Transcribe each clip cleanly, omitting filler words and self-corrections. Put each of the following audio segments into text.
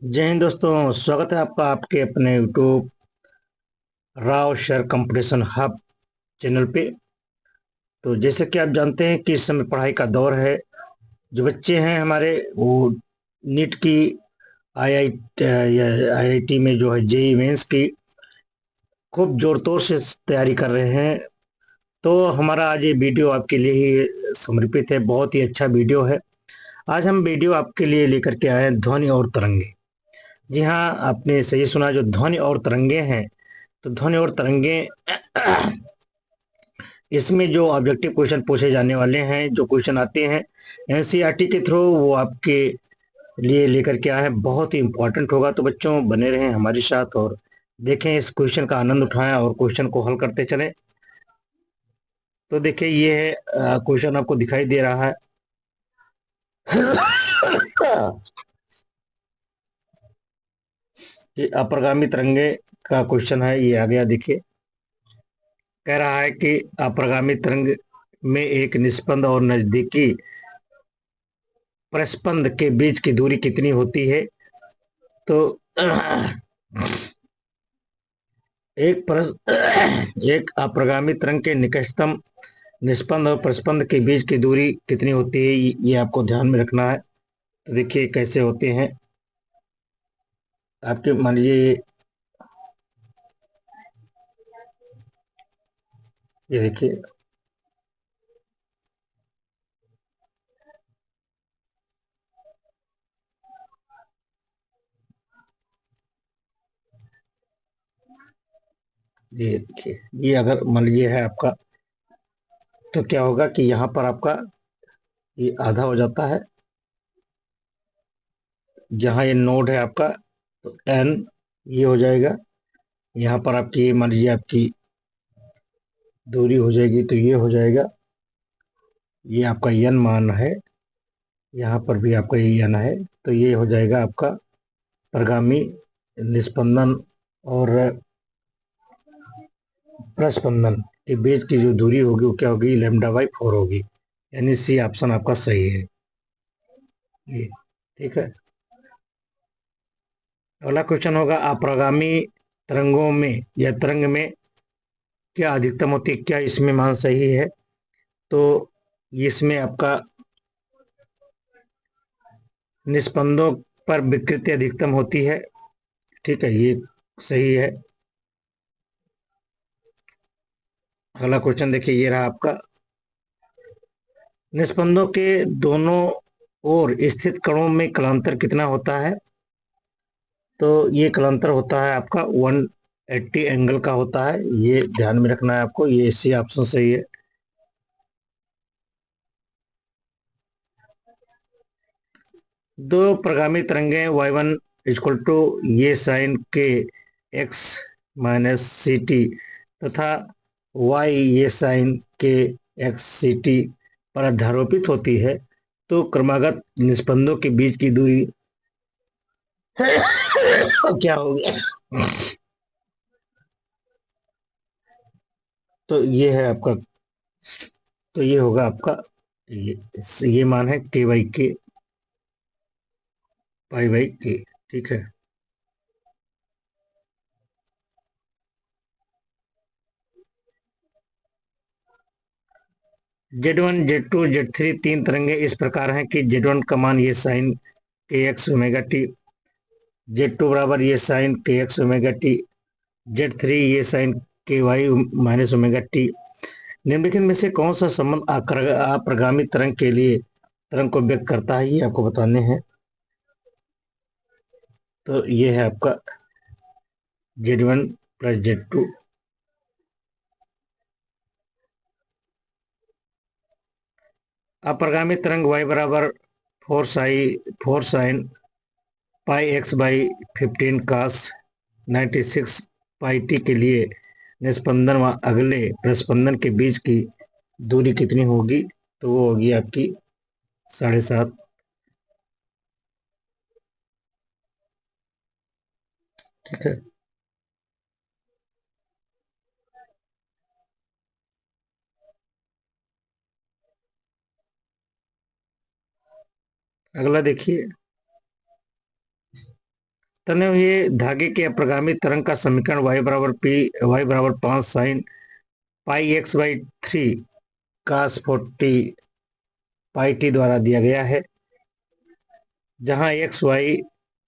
जय हिंद दोस्तों, स्वागत है आपका आपके अपने YouTube Rao share competition hub channel पे। तो जैसे कि आप जानते हैं कि इस समय पढ़ाई का दौर है। जो बच्चे हैं हमारे वो नीट की आईआईटी में जो है जेई मेंस की खूब जोर तोर से तैयारी कर रहे हैं। तो हमारा आज ये वीडियो आपके लिए ही समर्पित है। बहुत ही अच्छा वीडियो है। आज हम वीडियो आपके लिए लेकर के आए हैं ध्वनि और तरंगे। जी हाँ, आपने सही सुना, जो ध्वनि और तरंगे हैं। तो ध्वनि और तरंगे इसमें जो ऑब्जेक्टिव क्वेश्चन पूछे जाने वाले हैं, जो क्वेश्चन आते हैं एनसीईआरटी के थ्रू, वो आपके लिए लेकर के आए हैं। बहुत ही इंपॉर्टेंट होगा। तो बच्चों बने रहें हमारे साथ और देखें, इस क्वेश्चन का आनंद उठाएं और क्वेश्चन को हल करते चलें। तो देखिए, ये है क्वेश्चन आपको दिखाई दे रहा है। ये अप्रगामी तरंगे का क्वेश्चन है। ये आ गया, देखिए। कह रहा है कि अप्रगामी तरंग में एक निस्पंद और नजदीकी प्रस्पंद के बीच की दूरी कितनी होती है? तो एक एक अप्रगामी तरंग के निकटतम निस्पंद और प्रस्पंद के बीच की दूरी कितनी होती है, ये आपको ध्यान में रखना है। तो देखिए कैसे होते हैं। आपके मान लीजिए, ये देखिए। ये देखिए, ये अगर मान लीजिए है आपका, तो क्या होगा कि यहाँ पर आपका ये आधा हो जाता है। जहाँ ये नोड है आपका, तो एन ये हो जाएगा। यहाँ पर आपकी मान लीजिए आपकी दूरी हो जाएगी, तो ये हो जाएगा। ये आपका यन मान है। यहाँ पर भी आपका ये यन है। तो ये हो जाएगा आपका प्रगामी निस्पंदन और प्रस्पंदन के बीच की जो दूरी होगी वो क्या होगी? λ/4 होगी। यानी सी ऑप्शन आपका सही है। ये ठीक है। अगला क्वेश्चन होगा, अप्रगामी तरंगों में या तरंग में क्या अधिकतम होती है? क्या इसमें मान सही है? तो इसमें आपका निस्पंदों पर विकृति अधिकतम होती है। ठीक है, ये सही है। अगला क्वेश्चन देखिए, ये रहा आपका। निस्पंदों के दोनों ओर स्थित कणों में कलांतर कितना होता है? तो ये कलांतर होता है आपका 180 एंगल का होता है। ये ध्यान में रखना है आपको। ये सी ऑप्शन सही है। दो प्रगामी तरंगे y1 इक्वल टू ये साइन के एक्स माइनस सी टी तथा y ये साइन के एक्स सी टी पर अध्यारोपित होती है, तो क्रमागत निस्पंदों के बीच की दूरी क्या होगी? तो ये है आपका, तो ये होगा आपका, ये मान है के बाई के, पाई बाई के। ठीक है। Z1 Z2 Z3 तीन तरंगे इस प्रकार हैं कि Z1 का मान ये साइन के एक्स ओमेगा टी, Z2 बराबर ये साइन के एक्स ओमेगा टी, Z3 ये साइन के वाई माइनस ओमेगा टी। निम्नलिखित में से कौन सा संबंध अप्रगामी तरंग के लिए तरंग को व्यक्त करता है, ये आपको बताने हैं। तो ये है आपका Z1 प्लस Z2। अप्रगामी तरंग y बराबर four sine pi x by 15 cos 96 pi t के लिए निस्पंदन व अगले प्रस्पंदन के बीच की दूरी कितनी होगी? तो वो होगी आपकी 7.5। ठीक है। अगला देखिए। तने हुए धागे के अप्रगामी तरंग का समीकरण y बराबर 5 sine pi x by 3 cos 40 pi t द्वारा दिया गया है, जहां एक्स वाई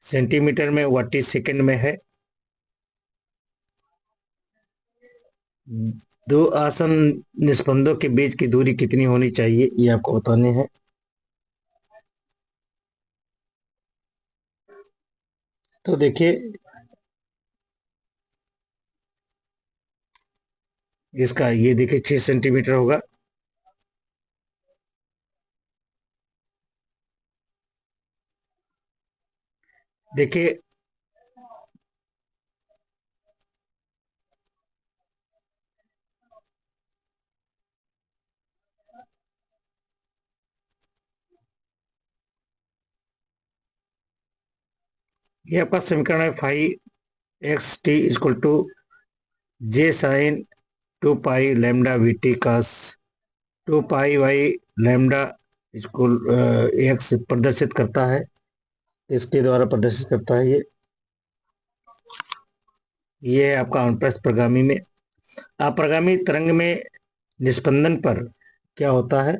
सेंटीमीटर में व टी सेकेंड में है। दो आसन्न निस्पंदों के बीच की दूरी कितनी होनी चाहिए, ये आपको बताने हैं। तो देखिए, इसका ये देखिए 6 सेंटीमीटर होगा। देखिए ये आपका समीकरण है 5xt = J sign 2 pi lambda we T cos 2 pi Y lambda equal x प्रदर्शित करता है, इसके द्वारा प्रदर्शित करता है। ये है आपका अनुप्रस्थ प्रगामी में। अप्रगामी तरंग में निस्पंदन पर क्या होता है,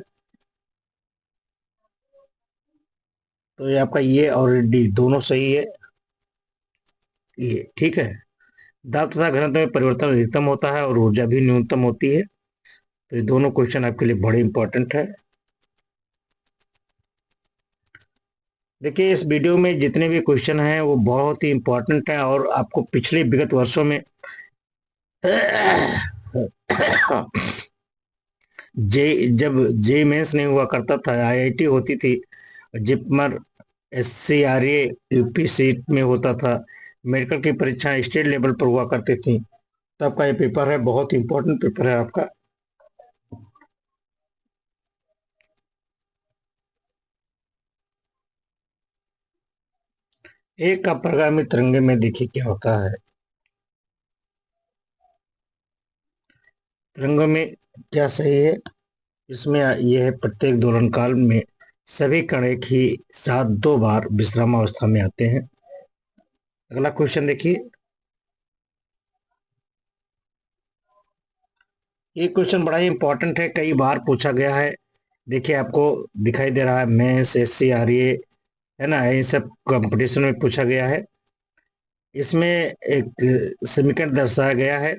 तो ये आपका ये और डी दोनों सही है, ये ठीक है। दाब तथा घनत्व में परिवर्तन अधिकतम होता है और ऊर्जा भी न्यूनतम होती है। तो ये दोनों क्वेश्चन आपके लिए बड़े इंपॉर्टेंट है। देखिए, इस वीडियो में जितने भी क्वेश्चन हैं वो बहुत ही इंपॉर्टेंट हैं और आपको पिछले विगत वर्षों में जब जे मेंस नहीं हुआ करता था, आईआईटी होती थी, जिपमर, एससीआरए, यूपी सीट में होता था, मेडिकल की परीक्षाएं स्टेट लेवल पर हुआ करती थी, तो आपका ये पेपर है, बहुत इंपॉर्टेंट पेपर है आपका। एक अप्रगामी तरंगे में देखिए क्या होता है। तरंगों में क्या सही है, इसमें यह है प्रत्येक दोलन काल में सभी कण एक ही साथ 2 बार विश्रामावस्था में आते हैं। अगला क्वेश्चन देखिए, ये क्वेश्चन बड़ा ही इंपॉर्टेंट है, कई बार पूछा गया है। देखिए आपको दिखाई दे रहा है मेंस, एससीआरए, है ना, ये सब कंपटीशन में पूछा गया है। इसमें एक समीकरण दर्शाया गया है,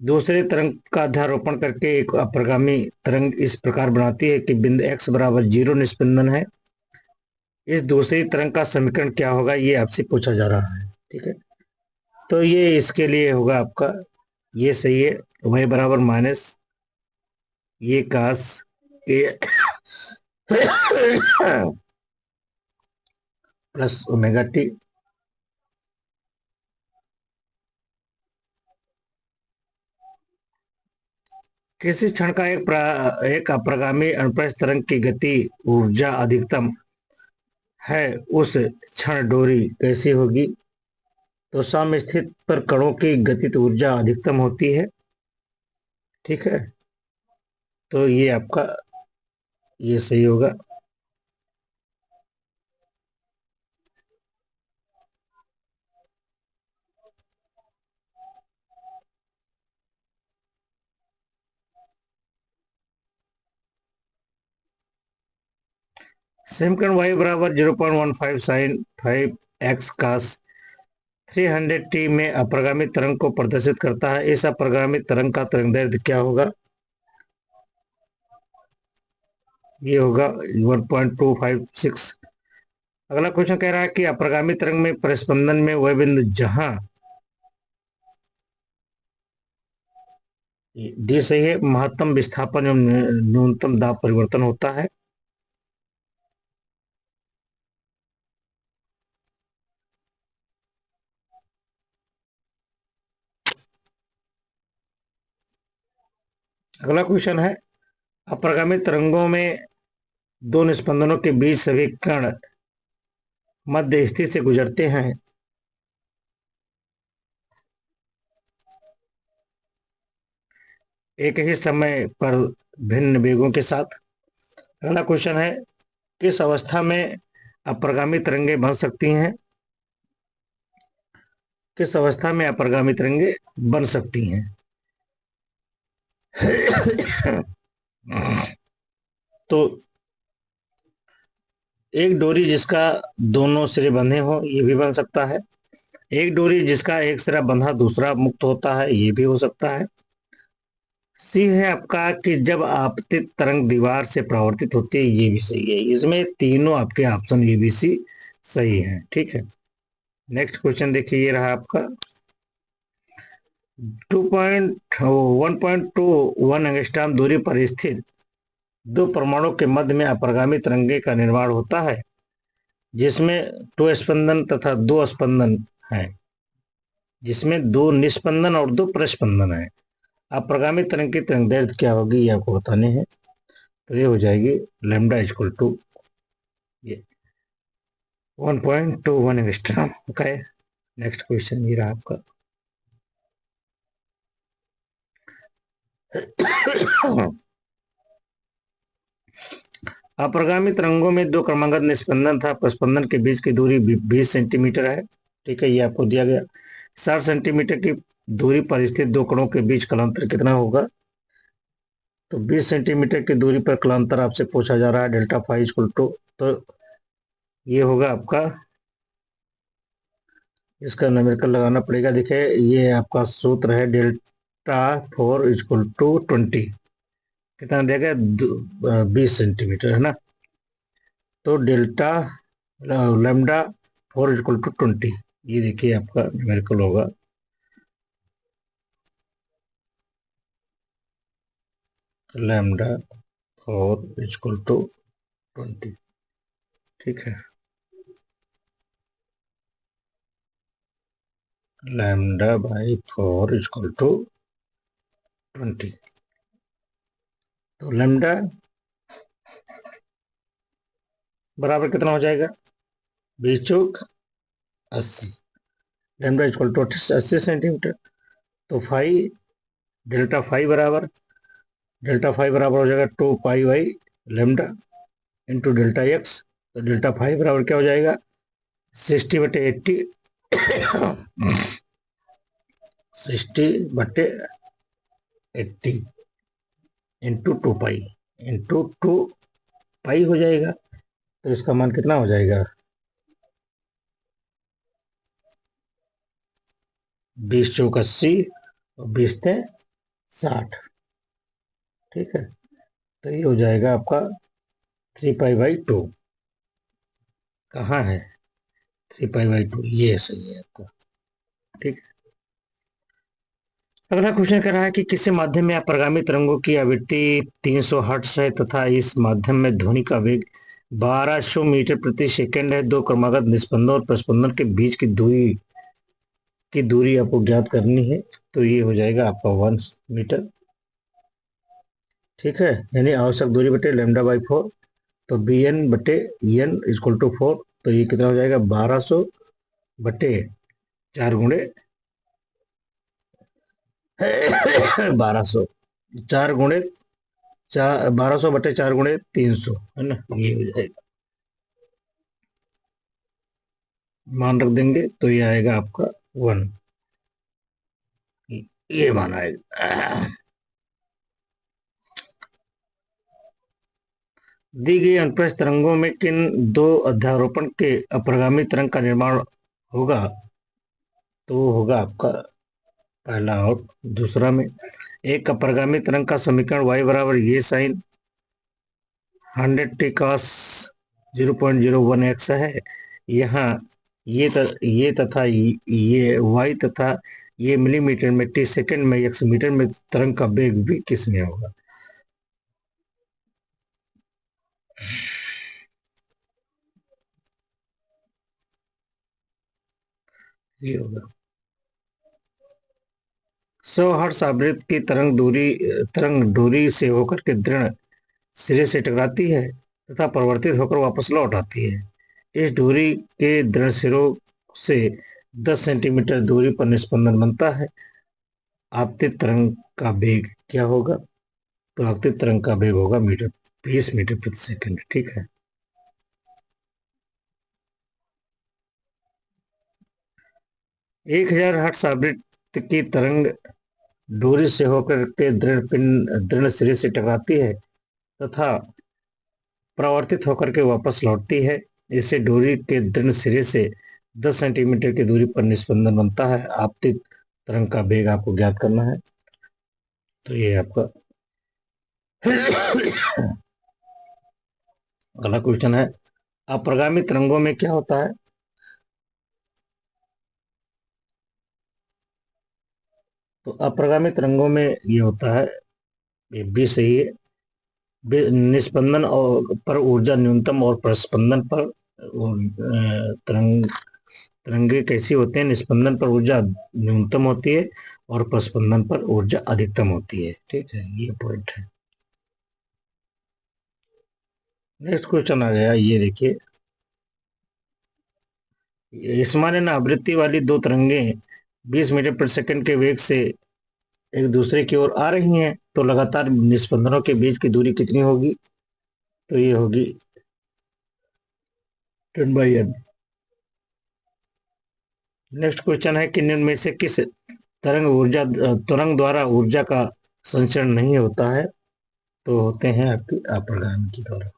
दूसरे तरंग का अध्यारोपण करके एक अप्रगामी तरंग इस प्रकार बनाती है कि बिंदु x बराबर 0 निस्पंदन है। इस दूसरी तरंग का समीकरण क्या होगा, ये आपसे पूछा जा रहा है, ठीक है। तो ये इसके लिए होगा आपका, ये सही है, y बराबर माइनस ये कास के प्लस ओमेगा टी। किसी क्षण का एक अप्रगामी अनुप्रस्थ तरंग की गति ऊर्जा अधिकतम है, उस क्षण डोरी कैसी होगी, तो समस्थित पर कणों की गतिज ऊर्जा अधिकतम होती है, ठीक है। तो ये आपका ये सही होगा। समीकरण y बराबर 0.15 साइन 5x कास 300t में अप्रगामी तरंग को प्रदर्शित करता है। इस अप्रगामी तरंग का तरंगदैर्ध्य क्या होगा, ये होगा 1.256। अगला क्वेश्चन कह रहा है कि अप्रगामी तरंग में परिस्पंदन में वह बिंदु जहां डी सही है, महत्तम विस्थापन एवं न्यूनतम दाब परिवर्तन होता है। अगला क्वेश्चन है, अप्रगामी तरंगों में दो निस्पंदनों के बीच सभी कण मध्य स्थिति से गुजरते हैं। एक ही समय पर भिन्न वेगों के साथ। अगला क्वेश्चन है, किस अवस्था में अप्रगामी तरंगें बन सकती हैं, किस अवस्था में अपरगामी तरंगे बन सकती हैं? तो एक डोरी जिसका दोनों सिरे बंधे हो, ये भी बन सकता है। एक डोरी जिसका एक सिरा बंधा दूसरा मुक्त होता है, ये भी हो सकता है। सी है आपका कि जब आपतित तरंग दीवार से परावर्तित होती है, ये भी सही है। इसमें तीनों आपके ऑप्शन ए बी सी सही है। ठीक है, नेक्स्ट क्वेश्चन देखिए, ये रहा आपका 1.2 एंगस्ट्रॉम दूरी पर स्थित दो परमाणु के मध्य में अपरगामी तरंगे का निर्माण होता है, जिसमें दो स्पंदन तथा दो स्पंदन है, जिसमें दो निस्पंदन और दो प्रस्पंदन है। अपरगामी तरंग की तरंग दैर्ध्य क्या होगी, ये आपको बताने हैं। तो ये हो जाएगी lambda equal to 1.21 angstrom. Okay, next question ये रहा आपका अपरगामी तरंगों में दो क्रमागत निस्पंदन था, प्रस्पंदन के बीच की दूरी 20 सेंटीमीटर है। ठीक है, ये आपको दिया गया। 60 सेंटीमीटर की दूरी पर स्थित दो कणों के बीच कलांतर कितना होगा? तो 20 सेंटीमीटर की दूरी पर कलांतर आपसे पूछा जा रहा है, डेल्टा फाइव इक्वल टू, तो ये होगा आपका, इसका न्यूमेरिकल लगाना पड़ेगा। देखिए, ये आपका सूत्र है डेल्टा फोर इक्वल टू 20। कितना देगा? 20 सेंटीमीटर, है ना। तो delta lambda four equal to 20, ये देखिए आपका न्यूमेरिकल होगा। Lambda four equal to 20। ठीक है, lambda by four equal to 20। तो लैम्डा बराबर कितना हो जाएगा? 20 चौक 80। Lambda equal to 80 centimetre. तो डेल्टा फाइव बराबर हो जाएगा 2 pi by lambda into delta x. तो डेल्टा फाइव बराबर क्या हो जाएगा? 60/80। 60/80 इंटू 2 पाई इंटू 2 पाई हो जाएगा। तो इसका मान कितना हो जाएगा? 20 चौक 80 और 20 ते 60। ठीक है, तो ये हो जाएगा आपका 3 पाई/2। कहाँ है 3 पाई/2? ये सही है आपका। ठीक है, अगला क्वेश्चन कह रहा है कि किसी माध्यम में अपरगामी तरंगों की आवृत्ति 300 हर्ट्ज है तथा इस माध्यम में ध्वनि का वेग 1200 मीटर प्रति सेकंड है। दो क्रमागत निस्पंदन और प्रस्पंदन के बीच की दूरी आपको ज्ञात करनी है। तो ये हो जाएगा आपका 1 मीटर। ठीक है, यानी आवश्यक दूरी बटे लैम्डा बाई फोर। तो बी एन बटे एन इक्वल टू 4। तो ये कितना हो जाएगा? 1200/4 1200, 4 4 1200/4 × 300, है ना, ये हो जाएगा। मान रख देंगे तो ये आएगा आपका 1। ये मान आएगा। दी गई अनुप्रस्थ तरंगों में किन दो अध्यारोपण के अपरगामी तरंग का निर्माण होगा? तो होगा आपका पहला और दूसरा में। एक अपरगामी तरंग का समीकरण y बराबर ये साइन 100t cos 0.01x है। यहाँ ये तथा ये y तथा ये मिलीमीटर में t सेकंड में x मीटर में तरंग का वेग भी किस में होगा? ये होगा 100 हर्ट्ज आवृत्ति की तरंग डोरी से होकर के दृढ़ सिरे से टकराती है तथा परिवर्तित होकर वापस लौट आती है। इस डोरी के दृढ़ सिरों से 10 सेंटीमीटर दूरी पर निस्पंदन बनता है। आपतित तरंग का वेग क्या होगा? तो आपतित तरंग का वेग होगा 20 मीटर प्रति सेकंड। ठीक है, 1000 हर्ट्ज आवृत्ति की तरंग डोरी से होकर के दृढ़ सिरे से टकराती है तथा परावर्तित होकर के वापस लौटती है। इससे डोरी के दृढ़ सिरे से 10 सेंटीमीटर की दूरी पर निस्पंदन बनता है। आपतित तरंग का वेग आपको ज्ञात करना है। तो ये आपका अगला क्वेश्चन है, अप्रगामी तरंगों में क्या होता है? तो अप्रगामी तरंगों में ये होता है, ये भी सही है, निस्पंदन और पर ऊर्जा न्यूनतम और प्रस्पंदन पर तरंगे कैसी होते हैं? निस्पंदन पर ऊर्जा न्यूनतम होती है और प्रस्पंदन पर ऊर्जा अधिकतम होती है। ठीक है, ये पॉइंट है। नेक्स्ट क्वेश्चन आ गया, ये देखिए, समान आवृत्ति वाली दो तरंगे 20 मीटर प्रति सेकंड के वेग से एक दूसरे की ओर आ रही हैं, तो लगातार निस्पंदनों के बीच की दूरी कितनी होगी? तो ये होगी 10/n। नेक्स्ट क्वेश्चन है कि निम्न में से किस तरंग द्वारा ऊर्जा का संचरण नहीं होता है? तो होते हैं आपकी अप्रगामी के द्वारा।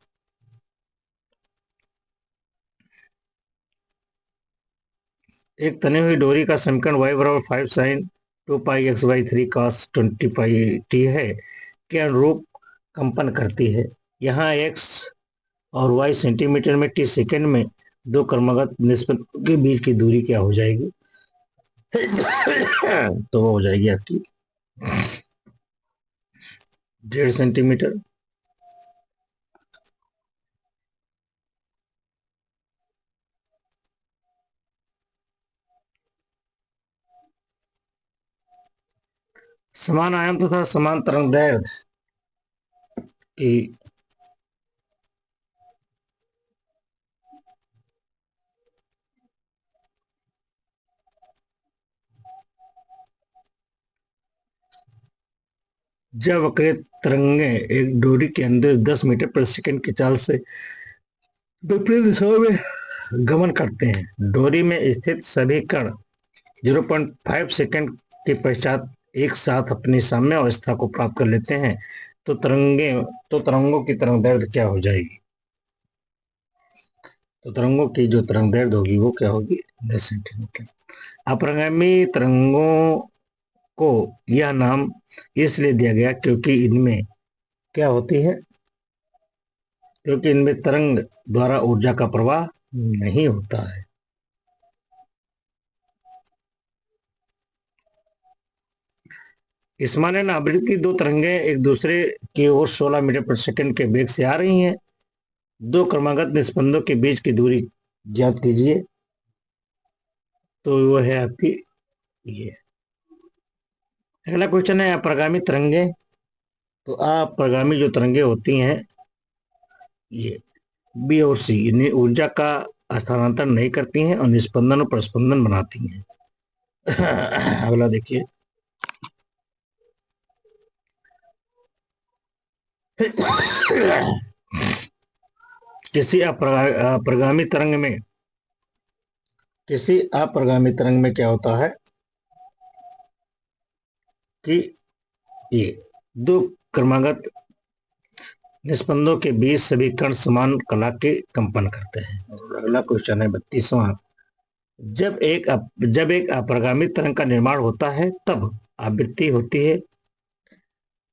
एक तनी हुई डोरी का समीकरण y बराबर 5 sin 2πx/3 cos 20πt है के अनुरूप कंपन करती है। यहाँ x और y सेंटीमीटर में, t सेकंड में दो क्रमागत निस्पंदनों के बीच की दूरी क्या हो जाएगी? तो वो हो जाएगी आपकी 1.5 सेंटीमीटर। समान आयाम तथा समान तरंग दैर्ध्य की जब वक्रित तरंगे एक डोरी के अंदर 10 मीटर प्रति सेकंड की चाल से विपरीत दिशाओं में गमन करते हैं, डोरी में स्थित सभी कण 0.5 सेकंड के पश्चात एक साथ अपनी साम्य अवस्था को प्राप्त कर लेते हैं, तो तरंगों की तरंग दैर्ध्य क्या हो जाएगी? तो तरंगों की जो तरंग दैर्ध्य होगी वो क्या होगी? 10 सेंटीमीटर। अप्रगामी तरंगों को यह नाम इसलिए दिया गया क्योंकि इनमें क्या होती है? क्योंकि इनमें तरंग द्वारा ऊर्जा का प्रवाह नहीं होता है। समान आवृत्ति की दो तरंगें एक दूसरे की ओर 16 मीटर प्रति सेकंड के वेग से आ रही हैं। दो क्रमागत निस्पंदों के बीच की दूरी ज्ञात कीजिए। तो वो है आपकी ये। अगला क्वेश्चन है, अप्रगामी तरंगे। तो अप्रगामी जो तरंगे होती हैं, ये बी और सी, इन्हें ऊर्जा का स्थानांतरण नहीं करती हैं और निस्पंदन और प्रस्पंदन बनाती हैं। अगला देखिए, किसी अप्रगामी तरंग में क्या होता है कि ये दो क्रमागत निस्पंदों के बीच सभी कण समान कला के कंपन करते हैं। अगला क्वेश्चन है 32वां, जब एक अप्रगामी तरंग का निर्माण होता है तब आवृत्ति होती है।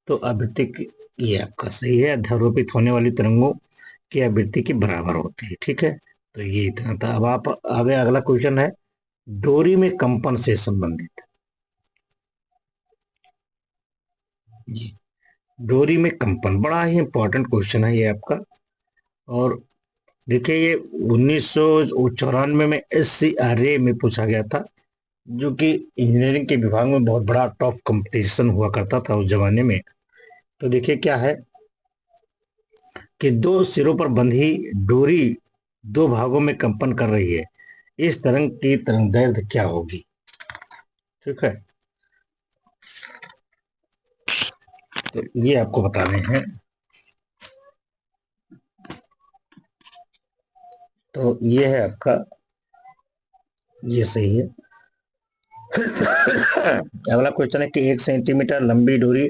तो आवृत्ति ये आपका सही है, अध्यारोपित होने वाली तरंगों की आवृत्ति के बराबर होती है। ठीक है, तो ये इतना था। अब आप आगे अगला क्वेश्चन है डोरी में कंपन से संबंधित। जी, डोरी में कंपन बड़ा ही इंपॉर्टेंट क्वेश्चन है ये आपका। और देखिए, ये 1994 में SCRA में पूछा गया था, जो कि इंजीनियरिंग के विभाग में बहुत बड़ा टॉप कंपटीशन हुआ करता था उस जमाने में। तो देखिए क्या है कि दो सिरों पर बंधी डोरी दो भागों में कंपन कर रही है, इस तरंग की तरंग दैर्ध्य क्या होगी? ठीक है, तो ये आपको बताने हैं। तो ये है आपका, ये सही है। अगला क्वेश्चन है कि 1 सेंटीमीटर लंबी डोरी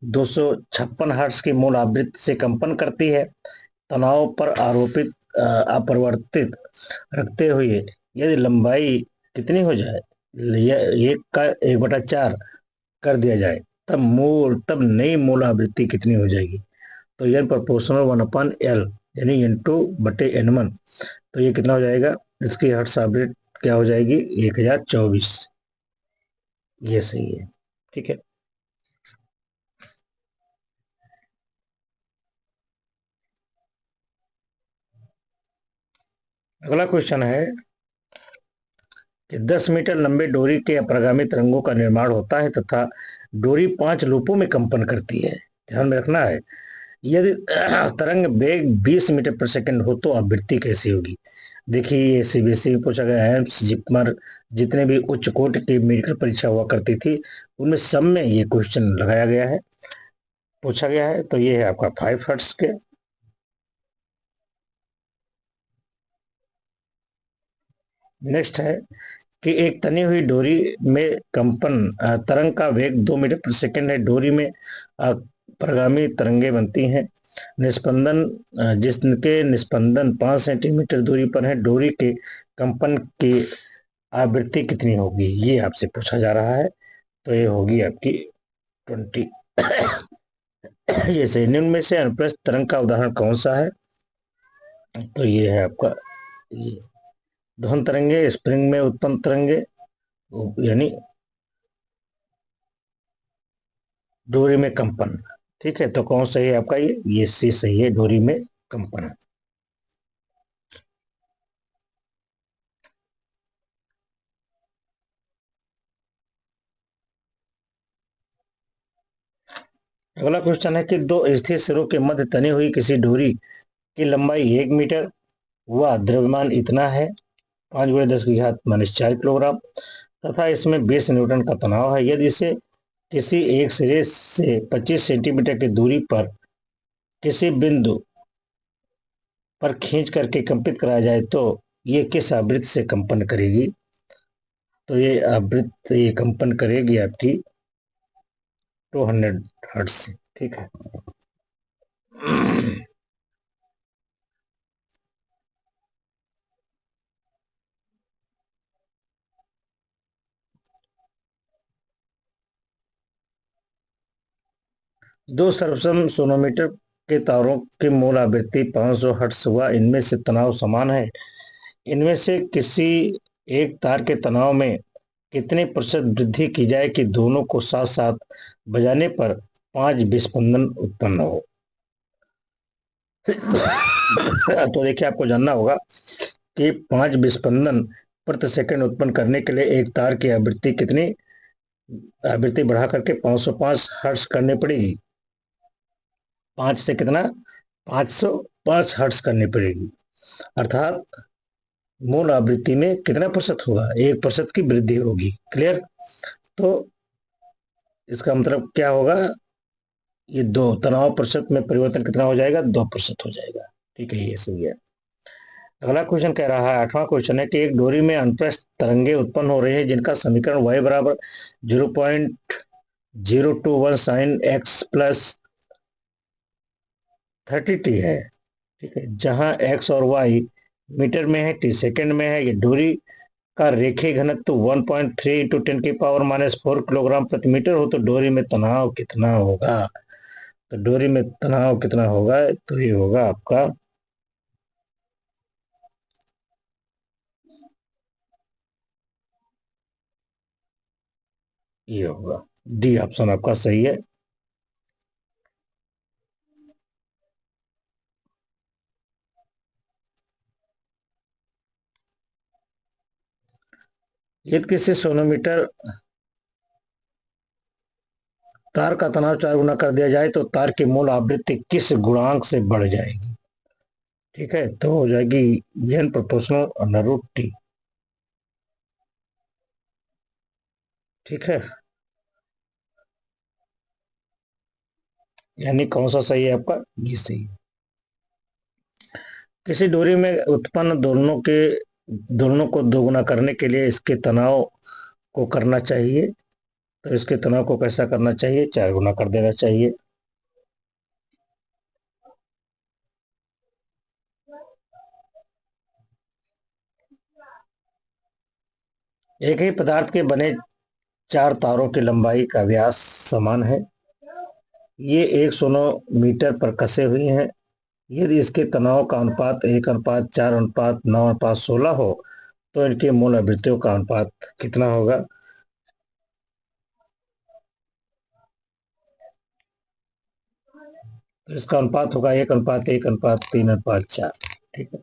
256 हर्ट्ज की मूल आवृत्ति से कंपन करती है। तनाव पर आरोपित अपरिवर्तित रखते हुए यदि लंबाई कितनी हो जाए, एक का 1/4 कर दिया जाए, तब नई मूल आवृत्ति कितनी हो जाएगी। तो एन प्रोपोर्शनल 1/L यानी N2/N1। तो ये कितना हो जाएगा, इसकी हर्ट्ज आवृत्ति क्या हो जाएगी, 1024। ये सही है। ठीक है। अगला क्वेश्चन है कि 10 मीटर लंबे डोरी के अप्रगामी तरंगों का निर्माण होता है तथा डोरी 5 लूपों में कंपन करती है। ध्यान में रखना है, यदि तरंग वेग 20 मीटर प्रति सेकंड हो तो आवृत्ति कैसी होगी। देखिए, ये सीबीएसई में पूछा गया है, जिपमर जितने भी उच्च कोटि की मेडिकल परीक्षा हुआ करती थी उनमें सब में ये क्वेश्चन लगाया गया है, पूछा गया है। तो ये है आपका 5 हर्ट्ज के। नेक्स्ट है कि एक तनी हुई डोरी में कंपन तरंग का वेग 2 मीटर प्रति सेकंड है। डोरी में प्रगामी तरंगे बनती हैं। निस्पंदन जिसके निस्पंदन 5 सेंटीमीटर दूरी पर है, डोरी के कंपन की आवृत्ति कितनी होगी, ये आपसे पूछा जा रहा है। तो ये होगी आपकी 20। ये सही। निम्न में से अनुप्रस्थ तरंग का उदाहरण कौन सा है। तो ये है आपका ये ध्वनि तरंगे, स्प्रिंग में उत्पन्न तरंगे, यानी डोरी में कंपन। ठीक है, तो कौन सही है आपका, ये सी सही है, डोरी में कंपन। अगला क्वेश्चन है कि दो स्थिर सिरों के मध्य तनी हुई किसी डोरी की लंबाई 1 मीटर व द्रव्यमान इतना है, 5×10⁻⁴ तथा इसमें 20 न्यूटन का तनाव है। यदि इसे किसी एक सिरे से 25 सेंटीमीटर की दूरी पर किसी बिंदु पर खींच करके कंपित कराया जाए तो ये किस आवृत्ति से कंपन करेगी। तो ये आवृत्ति ये कंपन करेगी आपकी 200 हर्ट्ज से। ठीक है। दो सर्वसम सोनोमीटर के तारों की मूल आवृत्ति 500 हर्ट्ज हुआ। इनमें से तनाव समान है। इनमें से किसी एक तार के तनाव में कितने प्रतिशत वृद्धि की जाए कि दोनों को साथ साथ बजाने पर 5 विस्पंदन उत्पन्न हो। तो देखिए, आपको जानना होगा कि 5 विस्पंदन प्रति सेकंड उत्पन्न करने के लिए एक तार की आवृत्ति कितनी, आवृत्ति बढ़ा करके 505 हर्ट्ज करनी पड़ेगी। 5 से कितना, 505 हर्ट्ज करनी पड़ेगी। अर्थात मूल आवृत्ति में कितना प्रतिशत होगा, 1% की वृद्धि होगी। क्लियर। तो इसका मतलब क्या होगा, ये दो तनाव प्रतिशत में परिवर्तन कितना हो जाएगा, 2% हो जाएगा। ठीक है, ये सही है। अगला क्वेश्चन कह रहा है, 8वां क्वेश्चन है कि एक डोरी में अनुप्रस्थ तरंगे उत्पन्न हो रहे हैं जिनका समीकरण y बराबर 0.021 साइन x प्लस 30t है। ठीक है, जहां x और y मीटर में है, t सेकंड में है। ये डोरी का रेखीय घनत्व 1.3 इंटू 10⁻⁴ किलोग्राम प्रति मीटर हो तो डोरी में तनाव कितना होगा। तो डोरी में तनाव कितना होगा, तो ये होगा आपका, ये होगा डी ऑप्शन आपका सही है। यदि किसी सोनोमीटर तार का तनाव 4 गुना कर दिया जाए तो तार की मूल आवृत्ति किस गुणांक से बढ़ जाएगी। ठीक है, तो हो जाएगी एन प्रोपोर्शनल √t। ठीक है, यानी कौन सा सही है आपका, ये सही है। किसी डोरी में उत्पन्न दोलनों को दोगुना करने के लिए इसके तनाव को करना चाहिए, तो इसके तनाव को कैसा करना चाहिए, 4 गुना कर देना चाहिए। एक ही पदार्थ के बने 4 तारों की लंबाई का व्यास समान है। ये 1 सोनोमीटर पर कसे हुए हैं। यदि इसके तनाव का अनुपात 1:4:9:16 हो तो इनके मूल आवृत्तियों का अनुपात कितना होगा? तो इसका अनुपात होगा 1:1:3:4। ठीक है।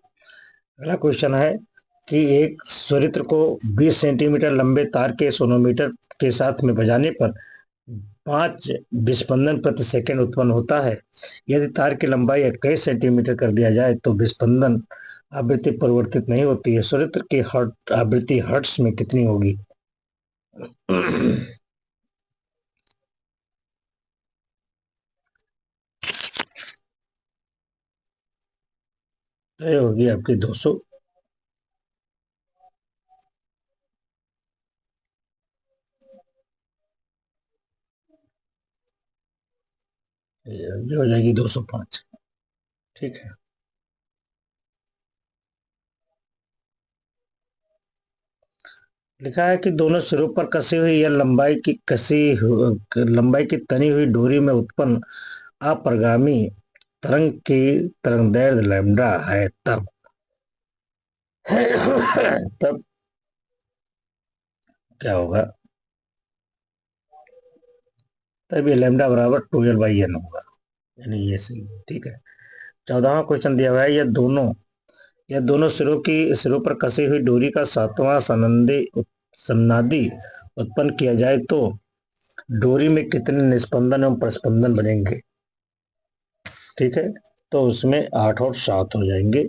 अगला क्वेश्चन है कि एक स्वरित्र को 20 सेंटीमीटर लंबे तार के सोनोमीटर के साथ में बजाने पर 5 विस्पंदन प्रति सेकंड उत्पन्न होता है। यदि तार की लंबाई 21 सेंटीमीटर कर दिया जाए तो विस्पंदन आवृत्ति परिवर्तित नहीं होती है। स्वरित्र की आवृत्ति हर्ट्ज में कितनी होगी? तो ये होगी आपकी 200। ये हो जाएगी 205। ठीक है। लिखा है कि दोनों सिरों पर कसी हुई या लंबाई की तनी हुई डोरी में उत्पन्न अपरगामी तरंग की तरंगदैर्ध्य लैम्ब्डा है, तब तब क्या होगा? तब ये लैम्ब्डा बराबर 2L/N होगा, यानी ये सही। ठीक है। 14वां क्वेश्चन दिया हुआ है, यह दोनों सिरों पर कसी हुई डोरी का 7वां सन्नादी उत्पन्न किया जाए तो डोरी में कितने निस्पंदन एवं प्रस्पंदन बनेंगे? ठीक है। तो उसमें 8 और 7 हो जाएंगे।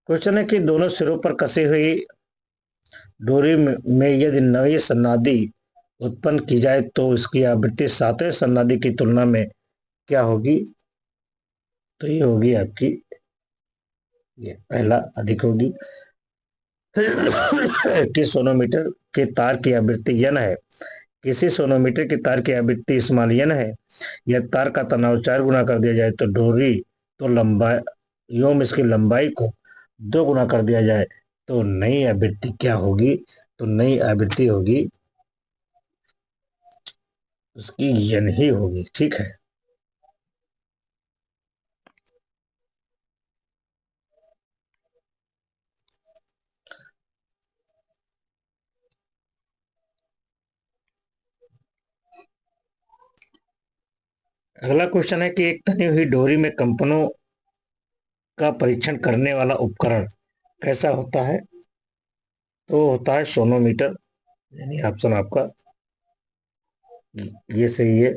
क्वेश्चन है कि दोनों सिरों पर कसी हुई डोरी में यदि नई सन्नादी उत्पन्न की जाए तो इसकी आवृत्ति 7वें सन्नादी की तुलना में क्या होगी? तो ये होगी आपकी, ये पहला अधिक होगी। कि सोनोमीटर के तार की आवृत्ति n है। किसी सोनोमीटर की तार की आवृत्ति स्मॉल n है। यह तार का तनाव 4 गुना कर दिया जाए तो डोरी तो लंबाई एवं इसकी लंबाई को 2 गुना कर दिया जाए तो नई आवृत्ति क्या होगी? तो नई आवृत्ति होगी उसकी n ही होगी। ठीक है। अगला क्वेश्चन है कि एक तनी हुई डोरी में कंपनों का परीक्षण करने वाला उपकरण कैसा होता है? तो होता है सोनोमीटर, यानी ऑप्शन आपका ये सही है।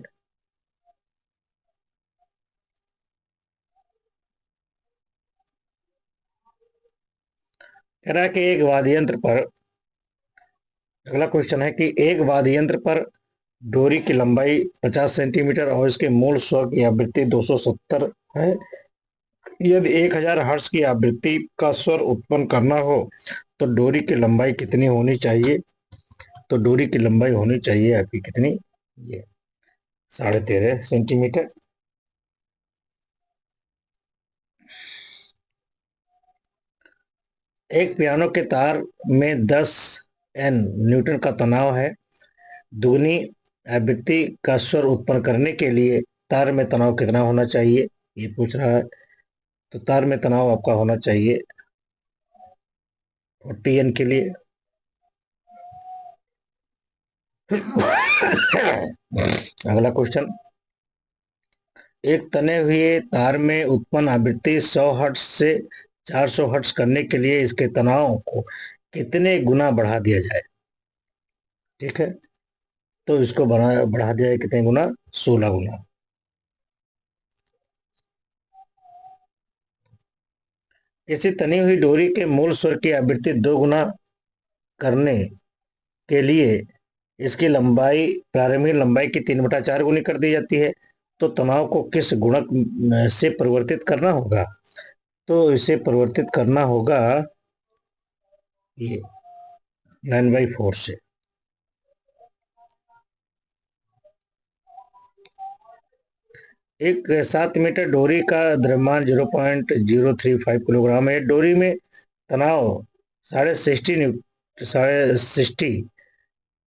कह रहा है कि एक वाद्य यंत्र पर, अगला क्वेश्चन है कि एक वाद्य यंत्र पर डोरी की लंबाई 50 सेंटीमीटर और इसके मूल स्वर की आवृत्ति 270 है। यदि 1000 हर्ट्ज की आवृत्ति का स्वर उत्पन्न करना हो तो डोरी की लंबाई कितनी होनी चाहिए? तो डोरी की लंबाई होनी चाहिए आपकी कितनी? ये 13.5 सेंटीमीटर। एक पियानो के तार में 10 N न्यूटन का तनाव है। दुगनी आवृत्ति का स्वर उत्पन्न करने के लिए तार में तनाव कितना होना चाहिए, ये पूछ रहा है। तो तार में तनाव आपका होना चाहिए 40 N के लिए। अगला क्वेश्चन, एक तने हुए तार में उत्पन्न आवृत्ति 100 हर्ट्ज से 400 हर्ट्ज करने के लिए इसके तनाव को कितने गुना बढ़ा दिया जाए? ठीक है। तो इसको बढ़ा दिया जाए कितने गुना? 16 गुना। किसी तनी हुई डोरी के मूल स्वर की आवृत्ति 2 गुना करने के लिए इसकी लंबाई प्रारंभिक लंबाई की 3/4 गुनी कर दी जाती है। तो तनाव को किस गुणक से परिवर्तित करना होगा? तो इसे परिवर्तित करना होगा ये 9/4 से। एक 7 मीटर डोरी का द्रव्यमान 0.035 किलोग्राम है। डोरी में तनाव साढ़े सिक्सटी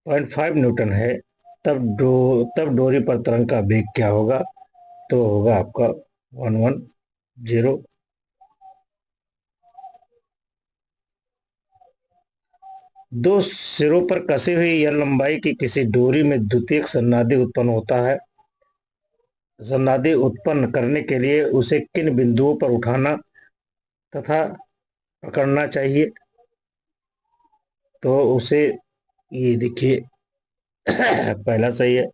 0.5 न्यूटन है। तब डोरी पर तरंग का वेग क्या होगा? तो होगा आपका 110। दो सिरों पर कसी हुई यह लंबाई की किसी डोरी में द्वितीयक सन्नादि उत्पन्न होता है। सन्नादि उत्पन्न करने के लिए उसे किन बिंदुओं पर उठाना तथा पकड़ना चाहिए? तो उसे ये देखिए पहला सही है।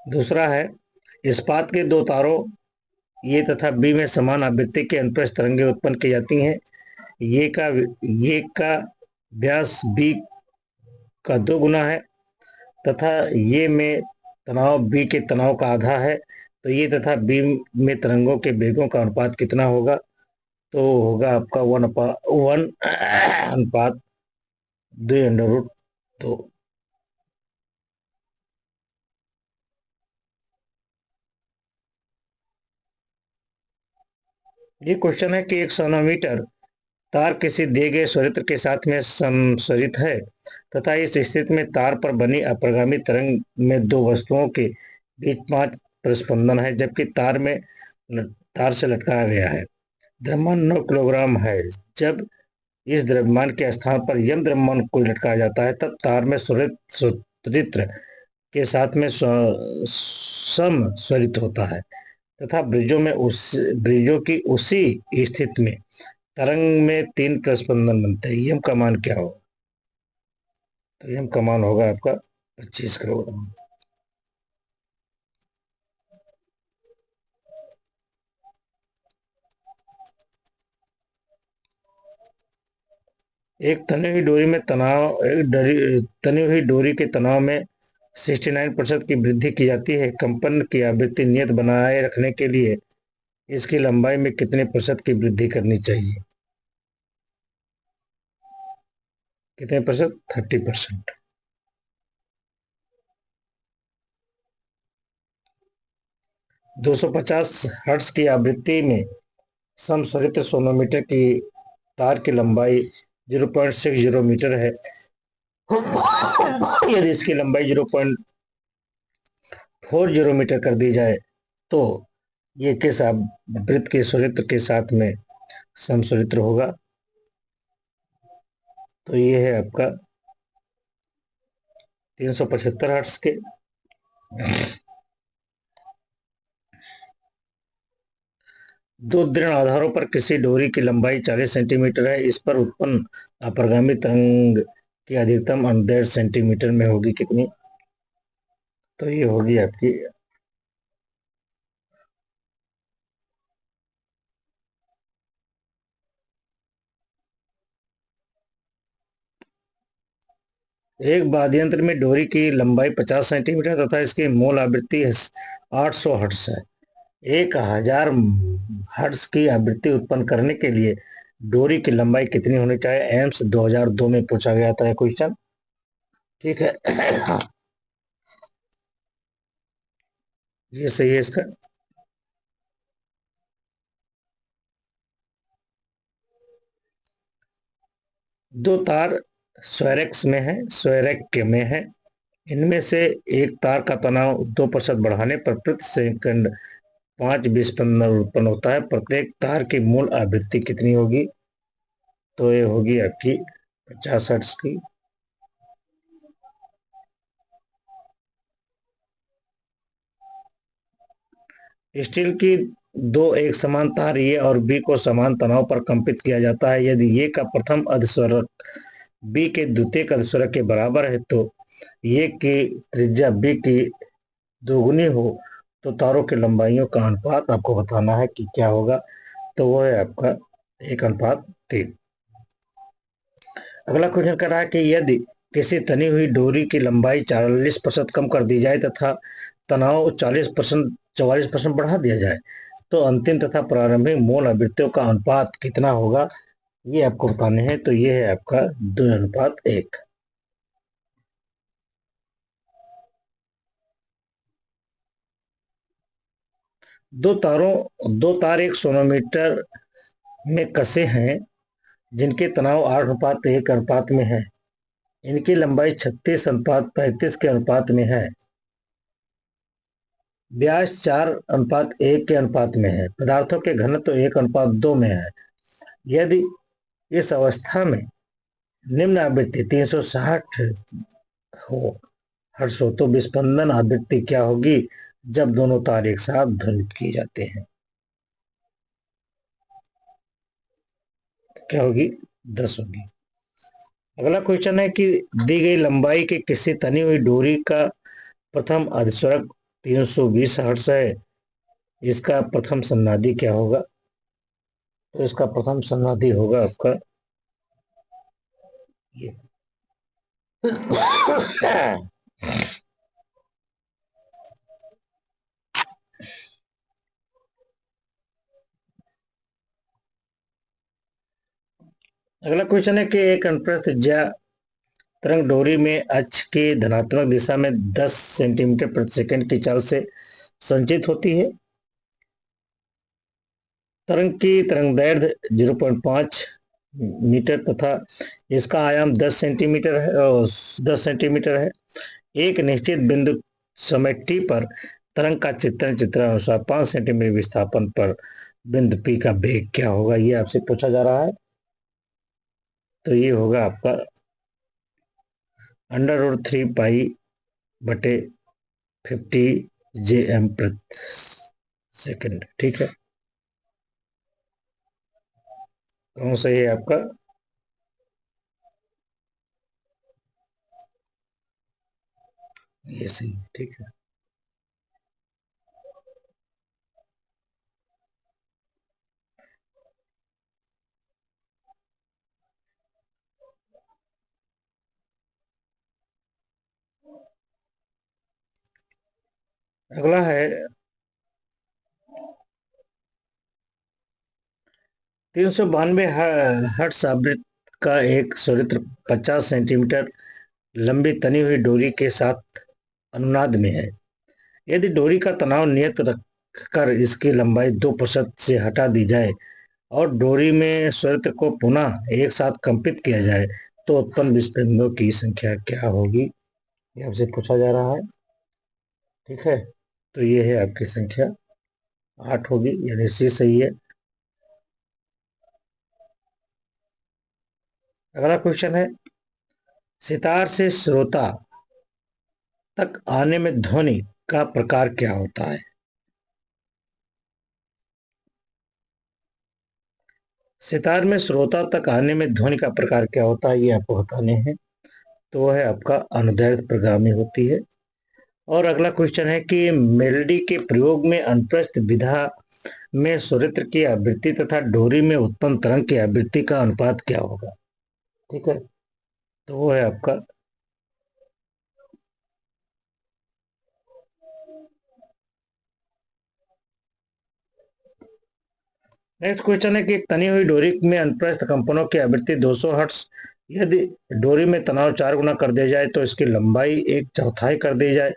दूसरा है इस्पात के दो तारों ये तथा बी में समान आवृत्ति के अनुप्रस्थ तरंगें उत्पन्न की जाती हैं। ये का व्यास बी का 2 गुना है तथा ये में तनाव बी के तनाव का आधा है। तो ये तथा बी में तरंगों के वेगों का अनुपात कितना होगा? तो होगा आपका 1/2 √2। ये क्वेश्चन है कि एक सोनोमीटर तार किसी दिए गए स्वरित्र के साथ में संसरित है तथा इस स्थिति में तार पर बनी अपरिगामी तरंग में दो वस्तुओं के बीच 5 प्रस्पंदन है, जबकि तार से लटकाया गया है। द्रव्यमान 9 किलोग्राम है। जब इस द्रव्यमान के स्थान पर यम द्रव्यमान को लटकाया जाता है तब तार में स्वरित्र के साथ में समस्वरित होता है तथा ब्रिजों की उसी स्थिति में तरंग में 3 प्रस्पंदन बनते हैं। यम का मान क्या होगा? तो यम का मान होगा आपका 25 किलोग्राम। एक तनी हुई डोरी के तनाव में 69% की वृद्धि की जाती है। कंपन की आवृत्ति नियत बनाए रखने के लिए इसकी लंबाई में कितने प्रतिशत की वृद्धि करनी चाहिए? कितने प्रतिशत? 30%। 250 हर्ट्ज की आवृत्ति में समस्वरित्र सोनोमीटर की तार की लंबाई 0.60 मीटर है। यदि इसकी लंबाई 0.40 मीटर कर दी जाए तो ये किस आवृत्ति के स्वरित्र के साथ में समस्वरित्र होगा? तो ये है आपका 375 हर्ट्ज के। दो दृढ़ आधारों पर किसी डोरी की लंबाई 40 सेंटीमीटर है। इस पर उत्पन्न अपरिगामी तरंग की अधिकतम 1.5 सेंटीमीटर में होगी कितनी? तो ये होगी आपकी एक वाद्ययंत्र में डोरी की लंबाई 50 सेंटीमीटर तथा इसकी मूल आवृत्ति 800 हर्ट्ज है। 1000 हर्ट्ज की आवृत्ति उत्पन्न करने के लिए डोरी की लंबाई कितनी होनी चाहिए? एम्स 2002 में पूछा गया था क्वेश्चन। ठीक है ये सही है इसका। दो तार स्वैरक्य में है। इनमें से एक तार का तनाव 2% बढ़ाने पर प्रति सेकंड 5 विस्पंदन उत्पन्न होता है। प्रत्येक तार की मूल आवृत्ति कितनी होगी? तो ये होगी आपकी 50 हर्ट्ज की। स्टील की दो एक समान तार ए और बी को समान तनाव पर कंपित किया जाता है। यदि ए का प्रथम अर्धस्वरक बी के द्वितीयक अर्धस्वरक के बराबर है तो ए की त्रिज्या बी की दोगुनी हो तो तारों की लंबाइयों का अनुपात आपको बताना है कि क्या होगा। तो वो है आपका 1:3। अगला क्वेश्चन कर रहा है कि यदि किसी तनी हुई डोरी की लंबाई 40% कम कर दी जाए तथा तनाव 44% बढ़ा दिया जाए तो अंतिम तथा प्रारंभिक मूल आवृत्तियों का अनुपात कितना होगा, ये आपको बताने हैं। तो ये है आपका 2:1। दो तार एक सोनोमीटर में कसे हैं जिनके तनाव 8:1 अनुपात में है। इनकी लंबाई 36:35 के अनुपात में है। व्यास 4:1 के अनुपात में है। पदार्थों के घनत्व 1:2 में है। यदि इस अवस्था में निम्न आवृत्ति 360 हो हर्ट्ज हो तो विस्पंदन आवृत्ति क्या होगी जब दोनों तार एक साथ ध्वनित किए जाते हैं? क्या होगी? 10 होगी। अगला क्वेश्चन है कि दी गई लंबाई के किसी तनी हुई डोरी का प्रथम अधिस्वरक 320 हर्ट्ज है। इसका प्रथम सन्नादी क्या होगा? तो इसका प्रथम सन्नादी होगा आपका ये। अगला क्वेश्चन है कि एक अनुप्रस्थ ज्या तरंग डोरी में अक्ष की धनात्मक दिशा में 10 सेंटीमीटर प्रति सेकंड की चाल से संचित होती है। तरंग की तरंगदैर्घ्य 0.5 मीटर तथा इसका आयाम 10 सेंटीमीटर है। एक निश्चित बिंदु समय टी पर तरंग का चित्रानुसार 5 सेंटीमीटर विस्थापन पर बिंदु पी का वेग क्या होगा, ये आपसे पूछा जा रहा है। तो ये होगा आपका √3π/50 प्रति सेकंड। ठीक है, कौन सा है आपका? ये सही। ठीक है, अगला है 392 हर्ट्ज आवृत्ति का एक स्वरित्र 50 सेंटीमीटर लंबी तनी हुई डोरी के साथ अनुनाद में है। यदि डोरी का तनाव नियत रखकर इसकी लंबाई 2% से हटा दी जाए और डोरी में स्वरित्र को पुनः एक साथ कंपित किया जाए तो उत्पन्न विस्फंदनों की संख्या क्या होगी, ये आपसे पूछा जा रहा है। ठीक है, तो ये है आपकी संख्या 8 होगी, यानी सी सही है। अगला क्वेश्चन है सितार से श्रोता तक आने में ध्वनि का प्रकार क्या होता है? सितार में श्रोता तक आने में ध्वनि का प्रकार क्या होता है, ये आपको बताने हैं। तो वह है आपका अनुदैर्घ्य प्रगामी होती है। और अगला क्वेश्चन है कि मेलोडी के प्रयोग में अनुप्रस्थ विधा में स्वरित्र की आवृत्ति तथा डोरी में उत्पन्न तरंग की आवृत्ति का अनुपात क्या होगा? ठीक है, तो वो है आपका नेक्स्ट क्वेश्चन है कि एक तनी हुई डोरी में अनुप्रस्थ कंपनों की आवृत्ति 200 हर्ट्ज। यदि डोरी में तनाव 4 गुना कर दिया जाए तो इसकी लंबाई 1/4 कर दी जाए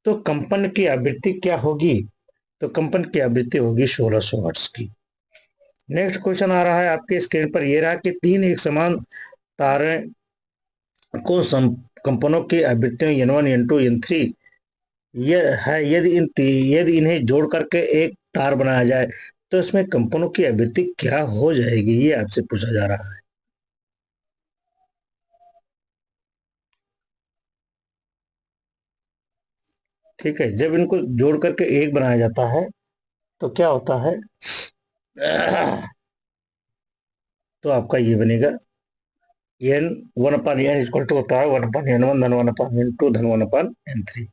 तो कंपन की आवृत्ति क्या होगी? तो कंपन की आवृत्ति होगी 1600 हर्ट्ज की। नेक्स्ट क्वेश्चन आ रहा है आपके स्क्रीन पर, यह रहा कि तीन एक समान तारे को कंपनों की आवृत्तियों N1 N2 N3 यह है। यदि इन्हें जोड़ करके एक तार बनाया जाए तो इसमें कंपनों की आवृत्ति क्या हो जाएगी, ये आपसे पूछा जा रहा है। ठीक है, जब इनको जोड़ करके एक बनाया जाता है तो क्या होता है? तो आपका ये बनेगा एन 1/n होता है 1/n1 धन 1/n2 धन 1/n3।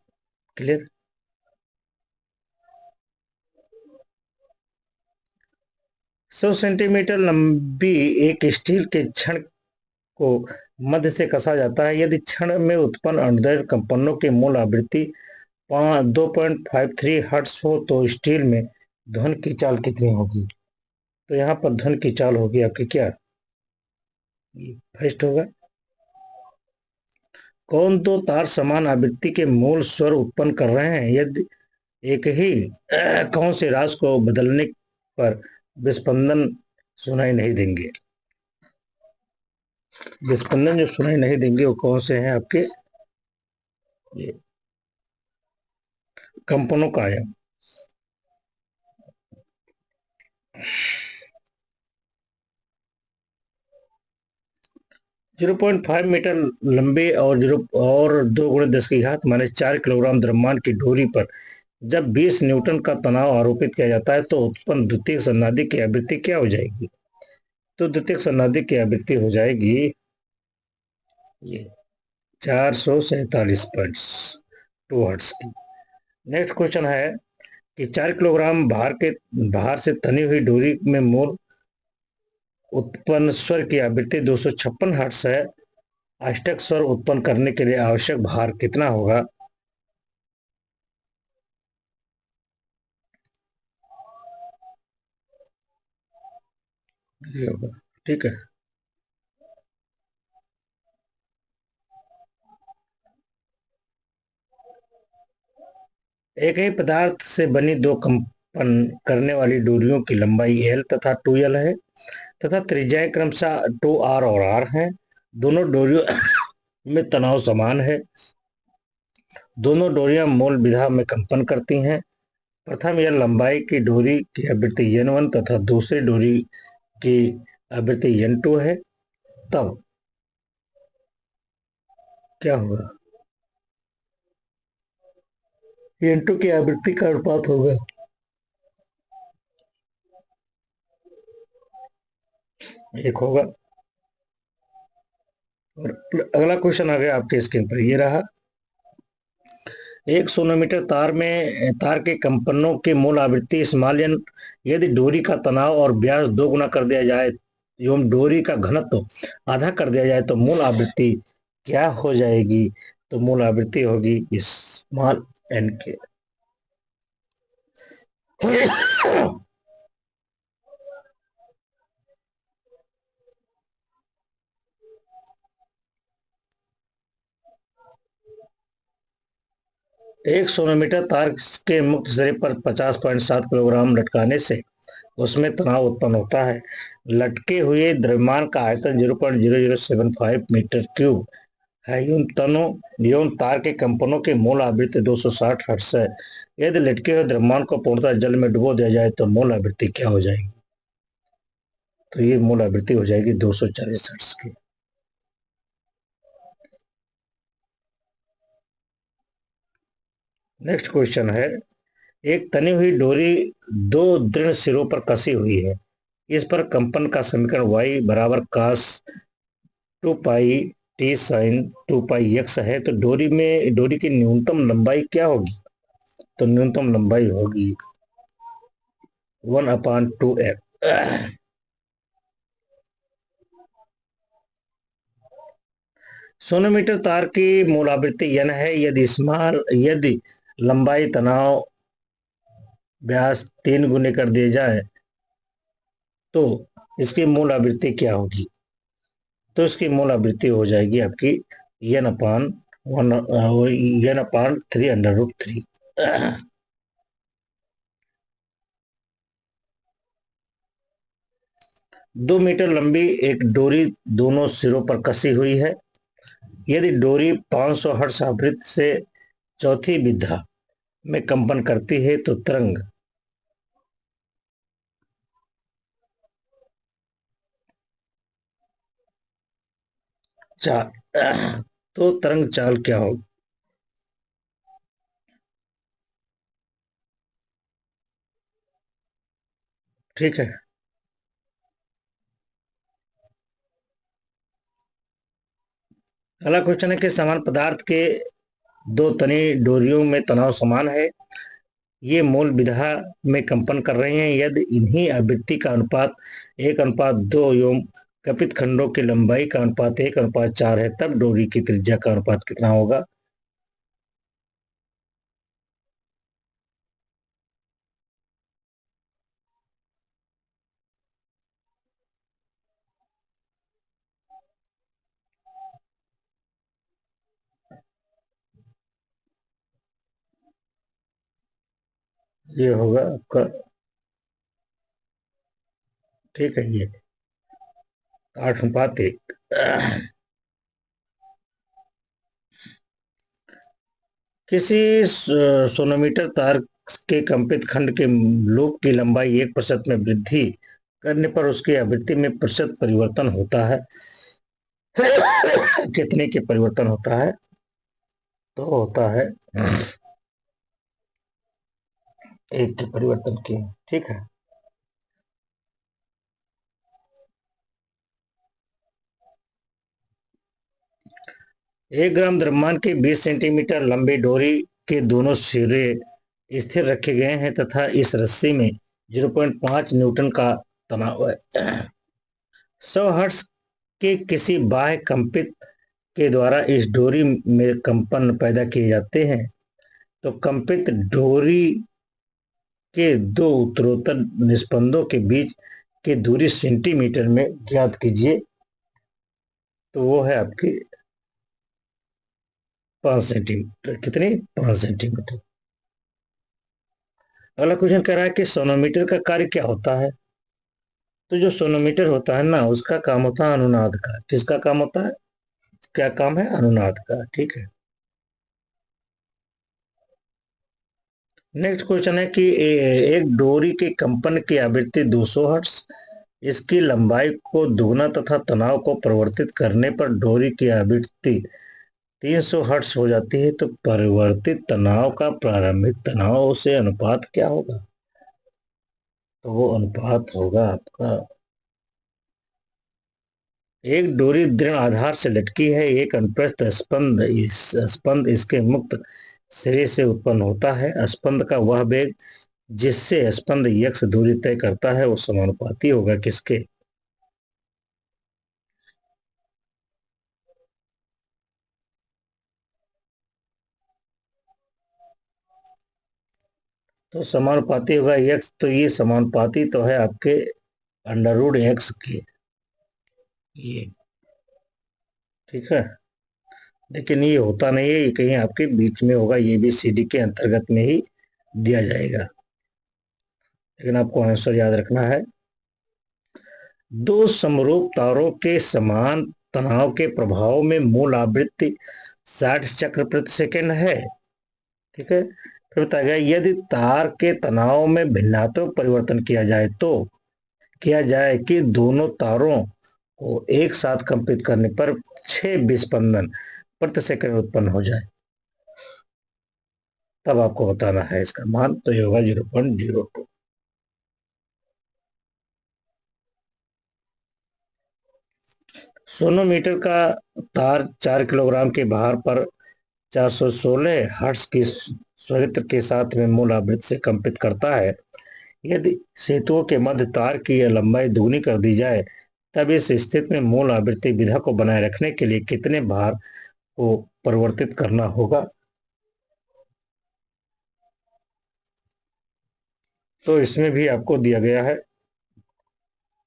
क्लियर? 100 सेंटीमीटर लंबी एक स्टील के छड़ को मध्य से कसा जाता है, यदि क्षण में उत्पन्न अनुदैर्ध्य कंपनों की मूल आवृत्ति 2.53 हर्ट्ज हो तो स्टील में ध्वनि की चाल कितनी होगी? तो यहाँ पर ध्वनि की चाल होगी आपकी क्या? फर्स्ट होगा। कौन दो तार समान आवृत्ति के मूल स्वर उत्पन्न कर रहे हैं, यदि एक ही कौन से राग को बदलने पर विस्पंदन सुनाई नहीं देंगे? विस्पंदन जो सुनाई नहीं देंगे वो कौन से हैं आपके? ये कंपनों का आयाम। 0.5 मीटर लंबे और 2 × 10⁻⁴ किलोग्राम द्रव्यमान की डोरी पर जब 20 न्यूटन का तनाव आरोपित किया जाता है तो उत्पन्न द्वितीयक सन्नादिक की आवृत्ति क्या हो जाएगी? तो द्वितीयक सन्नादिक की आवृत्ति हो जाएगी ये 447.2 हर्ट्ज की। नेक्स्ट क्वेश्चन है कि 4 किलोग्राम भार से तनी हुई डोरी में मूल उत्पन्न स्वर की आवृत्ति 256 हर्ट्ज है। अष्टक स्वर उत्पन्न करने के लिए आवश्यक भार कितना होगा? ये होगा, ठीक है। एक ही पदार्थ से बनी दो कंपन करने वाली डोरियों की लंबाई L तथा 2L है तथा त्रिज्याएं क्रमशः 2R और R हैं। दोनों डोरियों में तनाव समान है। दोनों डोरियां मूल विधा में कंपन करती हैं। प्रथम यह लंबाई की डोरी की आवृत्ति N1 तथा दूसरी डोरी की आवृत्ति N2 है, तब क्या होगा? N2 की आवृत्ति का अनुपात होगा, एक होगा। और अगला क्वेश्चन आ गया आपके स्क्रीन पर, ये रहा। एक सोनोमीटर तार के कंपनों की मूल आवृत्ति स्मॉल n यदि डोरी का तनाव और व्यास 2 गुना कर दिया जाए एवं डोरी का घनत्व आधा कर दिया जाए तो मूल आवृत्ति क्या हो जाएगी? तो मूल आवृत्ति होगी स्मॉल n के। 1 सोनोमीटर तार के मुक्त सिरे पर 50.7 किलोग्राम लटकाने से उसमें तनाव उत्पन्न होता है। लटके हुए द्रव्यमान का आयतन 0.0075 मीटर क्यूब है। यूं तार के कंपनों के मूल आवृत्ति 260 हर्ट्ज है। यदि लटके हुए द्रव्यमान को पूर्णतः जल में डुबो दिया जाए तो मूल आवृत्ति क्या हो जाएगी? तो ये मूल आवृत्ति हो जाएगी 240 हर्ट्ज की। नेक्स्ट क्वेश्चन है, एक तनी हुई डोरी दो दृढ़ सिरों पर कसी हुई है। इस पर कंपन का समीकरण y बराबर cos 2 पाई t sin 2 पाई x है। तो डोरी की न्यूनतम लंबाई क्या होगी? तो न्यूनतम लंबाई होगी 1/2f। सोनोमीटर तार की मूल आवृत्ति n है। यदि लंबाई तनाव व्यास 3 गुने कर दिए जाए तो इसकी मूल आवृत्ति क्या होगी? तो इसकी मूल आवृत्ति हो जाएगी आपकी n/3/√3। 2 मीटर लंबी एक डोरी दोनों सिरों पर कसी हुई है। यदि डोरी 500 हर्ट्ज आवृत्ति से चौथी विधा में कंपन करती है तो तरंग चाल तो तरंग चाल क्या होगी? ठीक है। अगला क्वेश्चन है कि समान पदार्थ के दो तनी डोरियों में तनाव समान है। ये मूल विधा में कंपन कर रहे हैं। यदि इन्हीं आवृत्ति का अनुपात 1/2 एवं कपित खंडों की लंबाई का अनुपात 1:4 है, तब डोरी की त्रिज्या का अनुपात कितना होगा? ये होगा आपका, ठीक है, ये 8:1। किसी सोनोमीटर तार के कंपित खंड के लूप की लंबाई 1% में वृद्धि करने पर उसकी आवृत्ति में प्रतिशत परिवर्तन होता है। कितने के परिवर्तन होता है? तो होता है 1 के परिवर्तन की। ठीक है। 1 ग्राम द्रव्यमान के 20 सेंटीमीटर लंबी डोरी के दोनों सिरे स्थिर रखे गए हैं तथा इस रस्सी में 0.5 न्यूटन का तनाव है। 100 हर्ट्ज के किसी बाह्य कंपित के द्वारा इस डोरी में कंपन पैदा किए जाते हैं, तो कंपित डोरी के दो उत्तरोत्तर निस्पंदों के बीच की दूरी सेंटीमीटर में ज्ञात कीजिए। तो वो है आपकी 5 सेंटीमीटर। कितनी? 5 सेंटीमीटर। अगला क्वेश्चन कह रहा है कि सोनोमीटर का कार्य क्या होता है? तो जो सोनोमीटर होता है ना, उसका काम होता है अनुनाद का। किसका काम होता है? क्या काम है? अनुनाद का। ठीक है। नेक्स्ट क्वेश्चन है कि एक डोरी के कंपन की आवृत्ति 200 हर्ट्ज, इसकी लंबाई को दुगना तथा तनाव को परिवर्तित करने पर डोरी की आवृत्ति 300 हर्ट्ज हो जाती है, तो परिवर्तित तनाव का प्रारंभिक तनाव से अनुपात क्या होगा? तो वो अनुपात होगा आपका, एक डोरी दृढ़ आधार से लटकी है, एक अनुप्रस्थ स्पंद इसके मुक्त सिरे से उत्पन्न होता है। स्पंद का वह वेग जिससे स्पंद यक्ष दूरी तय करता है वो समानुपाती होगा किसके? तो समानुपाती होगा यक्ष, तो ये समानुपाती तो है आपके √x के। ये ठीक है। लेकिन ये होता नहीं है, ये कहीं आपके बीच में होगा, ये भी CD के अंतर्गत में ही दिया जाएगा। लेकिन आपको आंसर याद रखना है। दो समरूप तारों के समान तनाव के प्रभाव में मूल आवृत्ति 60 चक्र प्रति सेकंड है। ठीक है। फिर बताया गया यदि तार के तनाव में भिन्नात्मक परिवर्तन किया जाए तो किया जाए कि दोनों तारों को एक साथ कंपित करने पर 6 विस्पंदन प्रति सेकंड उत्पन्न हो जाए, तब आपको बताना है इसका मान। तो ये होगा 0.02। सोनोमीटर का तार 4 किलोग्राम के भार पर 416 हर्ट्ज की स्वरित्र के साथ में मूल आवृत्ति से कंपित करता है। यदि सेतुओं के मध्य तार की यह लंबाई दुगनी कर दी जाए, तब इस स्थिति में मूल आवृत्ति विधा को बनाए रखने के लिए कितने भार को परिवर्तित करना होगा? तो इसमें भी आपको दिया गया है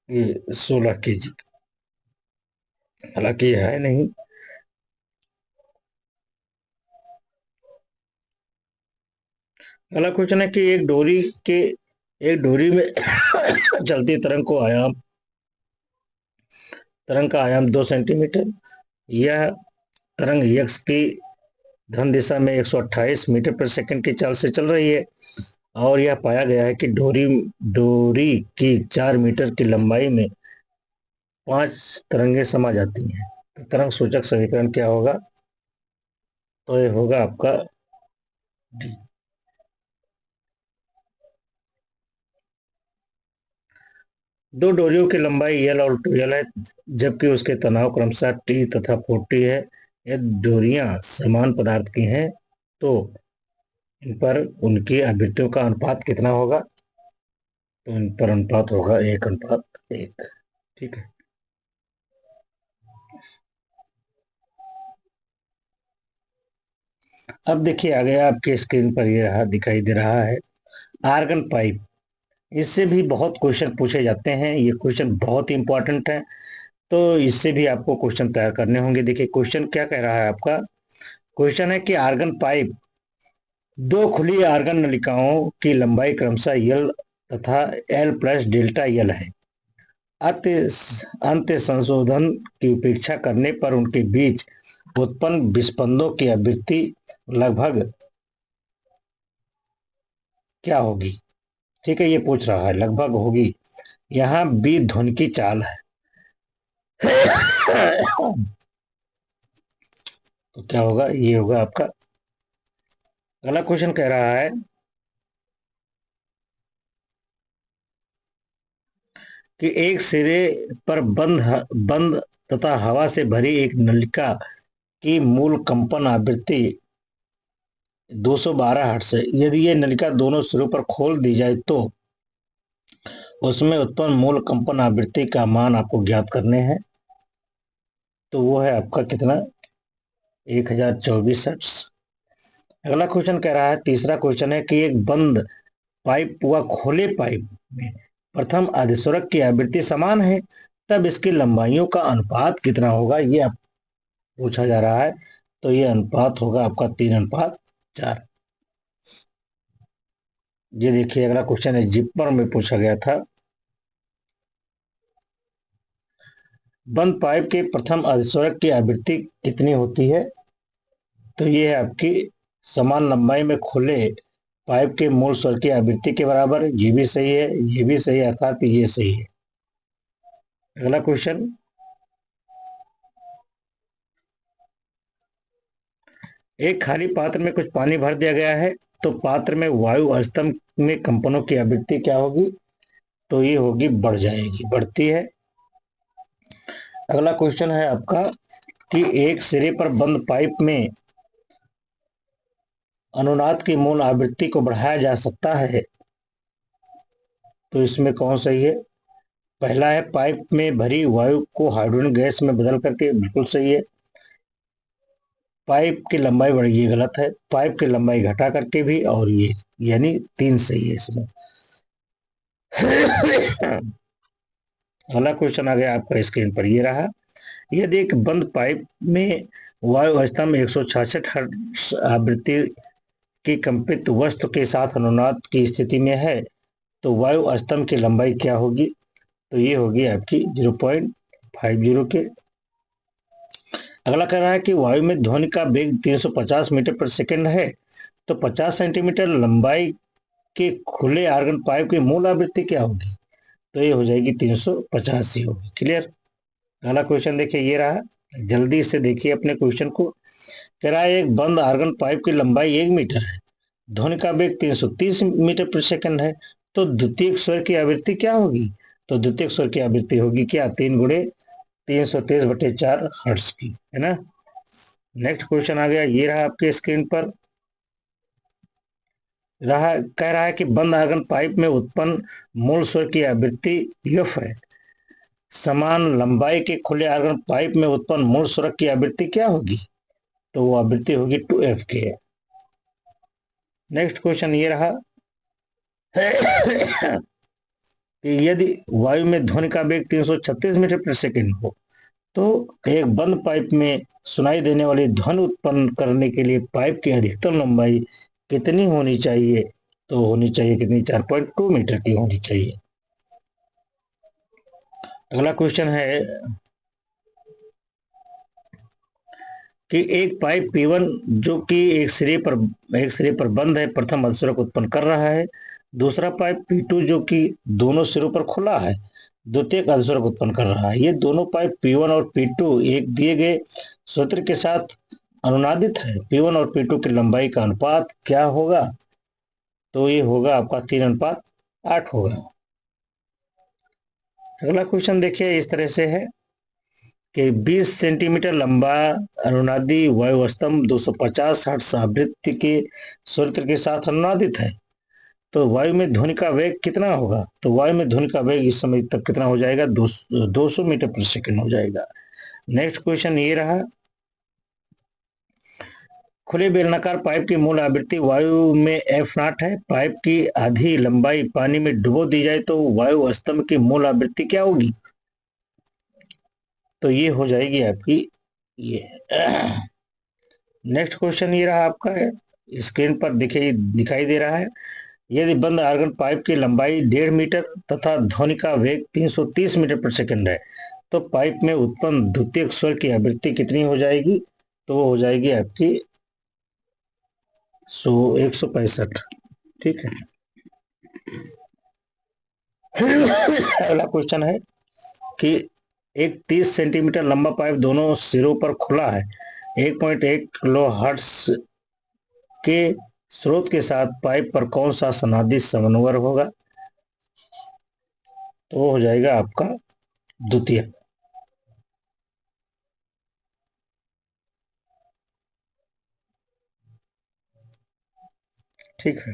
ये 16 kg। हालांकि ये है नहीं। अगला क्वेश्चन है कि एक डोरी में चलती तरंग का आयाम 2 सेंटीमीटर। यह तरंग यक्ष की धन दिशा में 128 मीटर प्रति सेकंड की चाल से चल रही है और यह पाया गया है कि डोरी की 4 मीटर की लंबाई में 5 तरंगे समा जाती हैं। तो तरंग सूचक समीकरण क्या होगा? तो ये होगा आपका डी। दो डोरियों की लंबाई L और 2L है, जबकि उसके तनाव क्रमशः T तथा 40 है। यदि डोरियां समान पदार्थ की हैं तो इन पर उनकी आवृत्तियों का अनुपात कितना होगा? तो इन पर अनुपात होगा 1:1। ठीक है। अब देखिए आगे आपके स्क्रीन पर ये रहा दिखाई दे रहा है आर्गन पाइप। इससे भी बहुत क्वेश्चन पूछे जाते हैं, ये क्वेश्चन बहुत इंपॉर्टेंट है, तो इससे भी आपको क्वेश्चन तैयार करने होंगे। देखिए क्वेश्चन क्या कह रहा है आपका, क्वेश्चन है कि आर्गन पाइप दो खुली आर्गन नलिकाओं की लंबाई क्रमशः यल तथा एल प्लस डेल्टा यल है। अंत्य संशोधन की उपेक्षा करने पर उनके बीच उत्पन्न विस्पंदों की आवृत्ति लगभग क्या होगी। ठीक है, ये पूछ रहा है लगभग होगी, यहाँ बी ध्वनि की चाल है। तो क्या होगा, ये होगा आपका। अगला क्वेश्चन कह रहा है कि एक सिरे पर बंद बंद तथा हवा से भरी एक नलिका की मूल कंपन आवृत्ति 212 हर्ट्ज है। यदि ये नलिका दोनों सिरों पर खोल दी जाए तो उसमें उत्पन्न मूल कंपन आवृत्ति का मान आपको ज्ञात करने हैं। तो वो है आपका कितना, 1024 हर्ट्ज। अगला क्वेश्चन कह रहा है, तीसरा क्वेश्चन है कि एक बंद पाइप व खोले पाइप में प्रथम अधिस्वरक की आवृत्ति समान है, तब इसकी लंबाइयों का अनुपात कितना होगा, ये आप पूछा जा रहा है। तो ये अनुपात होगा आपका 3:4। ये देखिए अगला क्वेश्चन है, जिप्पर में पूछा गया था। बंद पाइप के प्रथम अधिस्वरक की आवृत्ति कितनी होती है। तो ये है आपकी समान लंबाई में खुले पाइप के मूल स्वर की आवृत्ति के बराबर। ये भी सही है, ये भी सही है, अर्थात ये सही है। अगला क्वेश्चन, एक खाली पात्र में कुछ पानी भर दिया गया है, तो पात्र में वायु स्तंभ में कंपनों की आवृत्ति क्या होगी। तो ये होगी, बढ़ जाएगी, बढ़ती है। अगला क्वेश्चन है आपका कि एक सिरे पर बंद पाइप में अनुनाद की मूल आवृत्ति को बढ़ाया जा सकता है, तो इसमें कौन सही है। पहला है पाइप में भरी वायु को हाइड्रोजन गैस में बदल करके, बिल्कुल सही है। पाइप की लंबाई बढ़ी, ये गलत है। पाइप की लंबाई घटा करके भी, और ये यानी 3 सही है इसमें। अगला क्वेश्चन आ गया आपका स्क्रीन पर, ये रहा। यदि एक बंद पाइप में वायु स्तंभ 166 हर्ट्ज आवृत्ति की कंपित वस्तु के साथ अनुनाद की स्थिति में है, तो वायु स्तंभ की लंबाई क्या होगी। तो ये होगी आपकी 0.50 के। अगला कह रहा है कि वायु में ध्वनि का वेग 350 मीटर पर सेकंड है, तो 50 सेंटीमीटर लंबाई के खुले आर्गन पाइप की मूल आवृत्ति क्या होगी। तो ये हो जाएगी 350 ही होगी। क्लियर। अगला क्वेश्चन देखिए, ये रहा, जल्दी से देखिए अपने क्वेश्चन को। कह रहा है एक बंद आर्गन पाइप की लंबाई 1 मीटर है, ध्वनि का वेग 330 मीटर पर सेकंड है, तो द्वितीय स्वर की आवृत्ति क्या होगी। तो द्वितीय स्वर की आवृत्ति होगी क्या, 3 गुणे 330/4 हर्ट्ज की, है ना। नेक्स्ट क्वेश्चन आ गया, ये रहा आपके स्क्रीन पर। कह रहा है कि बंद आर्गन पाइप में उत्पन्न मूल स्वर की आवृत्ति यफ है, समान लंबाई के खुले आर्गन पाइप में उत्पन्न मूल स्वर की आवृत्ति क्या होगी। तो वो आवृत्ति होगी 2f के। नेक्स्ट क्वेश्चन ये रहा कि यदि वायु में ध्वनि का वेग 336 मीटर प्रति सेकंड हो, तो एक बंद पाइप में सुनाई देने वाली ध्वनि उत्पन्न करने के लिए पाइप की अधिकतम लंबाई कितनी होनी चाहिए। तो होनी चाहिए कितनी, 4.2 मीटर की होनी चाहिए। अगला क्वेश्चन है कि एक पाइप P1 जो कि एक सिरे पर बंद है, प्रथम अधिस्वरक उत्पन्न कर रहा है। दूसरा पाइप P2 जो कि दोनों सिरों पर खुला है, द्वितीय अधिस्वरक उत्पन्न कर रहा है। ये दोनों पाइप P1 और P2 एक दिए गए सूत्र के साथ अनुनादित है। P1 और P2 की लंबाई का अनुपात क्या होगा। तो ये होगा आपका 3:8 होगा। अगला क्वेश्चन देखिए इस तरह से है कि 20 सेंटीमीटर लंबा अनुनादी वायु स्तंभ 250 हर्ट्ज आवृत्ति के सूत्र के साथ अनुनादित है, तो वायु में ध्वनि का वेग कितना होगा। तो वायु में ध्वनि का वेग इस समय तक कितना हो जाएगा, 200 मीटर प्रति सेकंड हो जाएगा। नेक्स्ट क्वेश्चन ये रहा खुले बेलनाकार पाइप की मूल आवृत्ति वायु में F0 है। पाइप की आधी लंबाई पानी में डुबो दी जाए तो वायु स्तंभ की मूल आवृत्ति क्या होगी? तो ये हो जाएगी आपकी ये। नेक्स्ट क्वेश्चन ये रहा आपका है, स्क्रीन पर दिखाई दे रहा है। यदि बंद आर्गन पाइप की लंबाई 1.5 मीटर तथा ध्वनि का वेग 330 मीटर प्रति सेकंड है तो पाइप में उत्पन्न द्वितीयक स्वर की आवृत्ति कितनी हो जाएगी? तो वो हो जाएगी आपकी 165। ठीक है। अगला क्वेश्चन है कि एक 30 सेंटीमीटर लंबा पाइप दोनों सिरों पर खुला है। 1.1 किलो हर्ट्ज के स्रोत के साथ पाइप पर कौन सा सनादी समन्वय होगा? तो वो हो जाएगा आपका द्वितीय। ठीक है।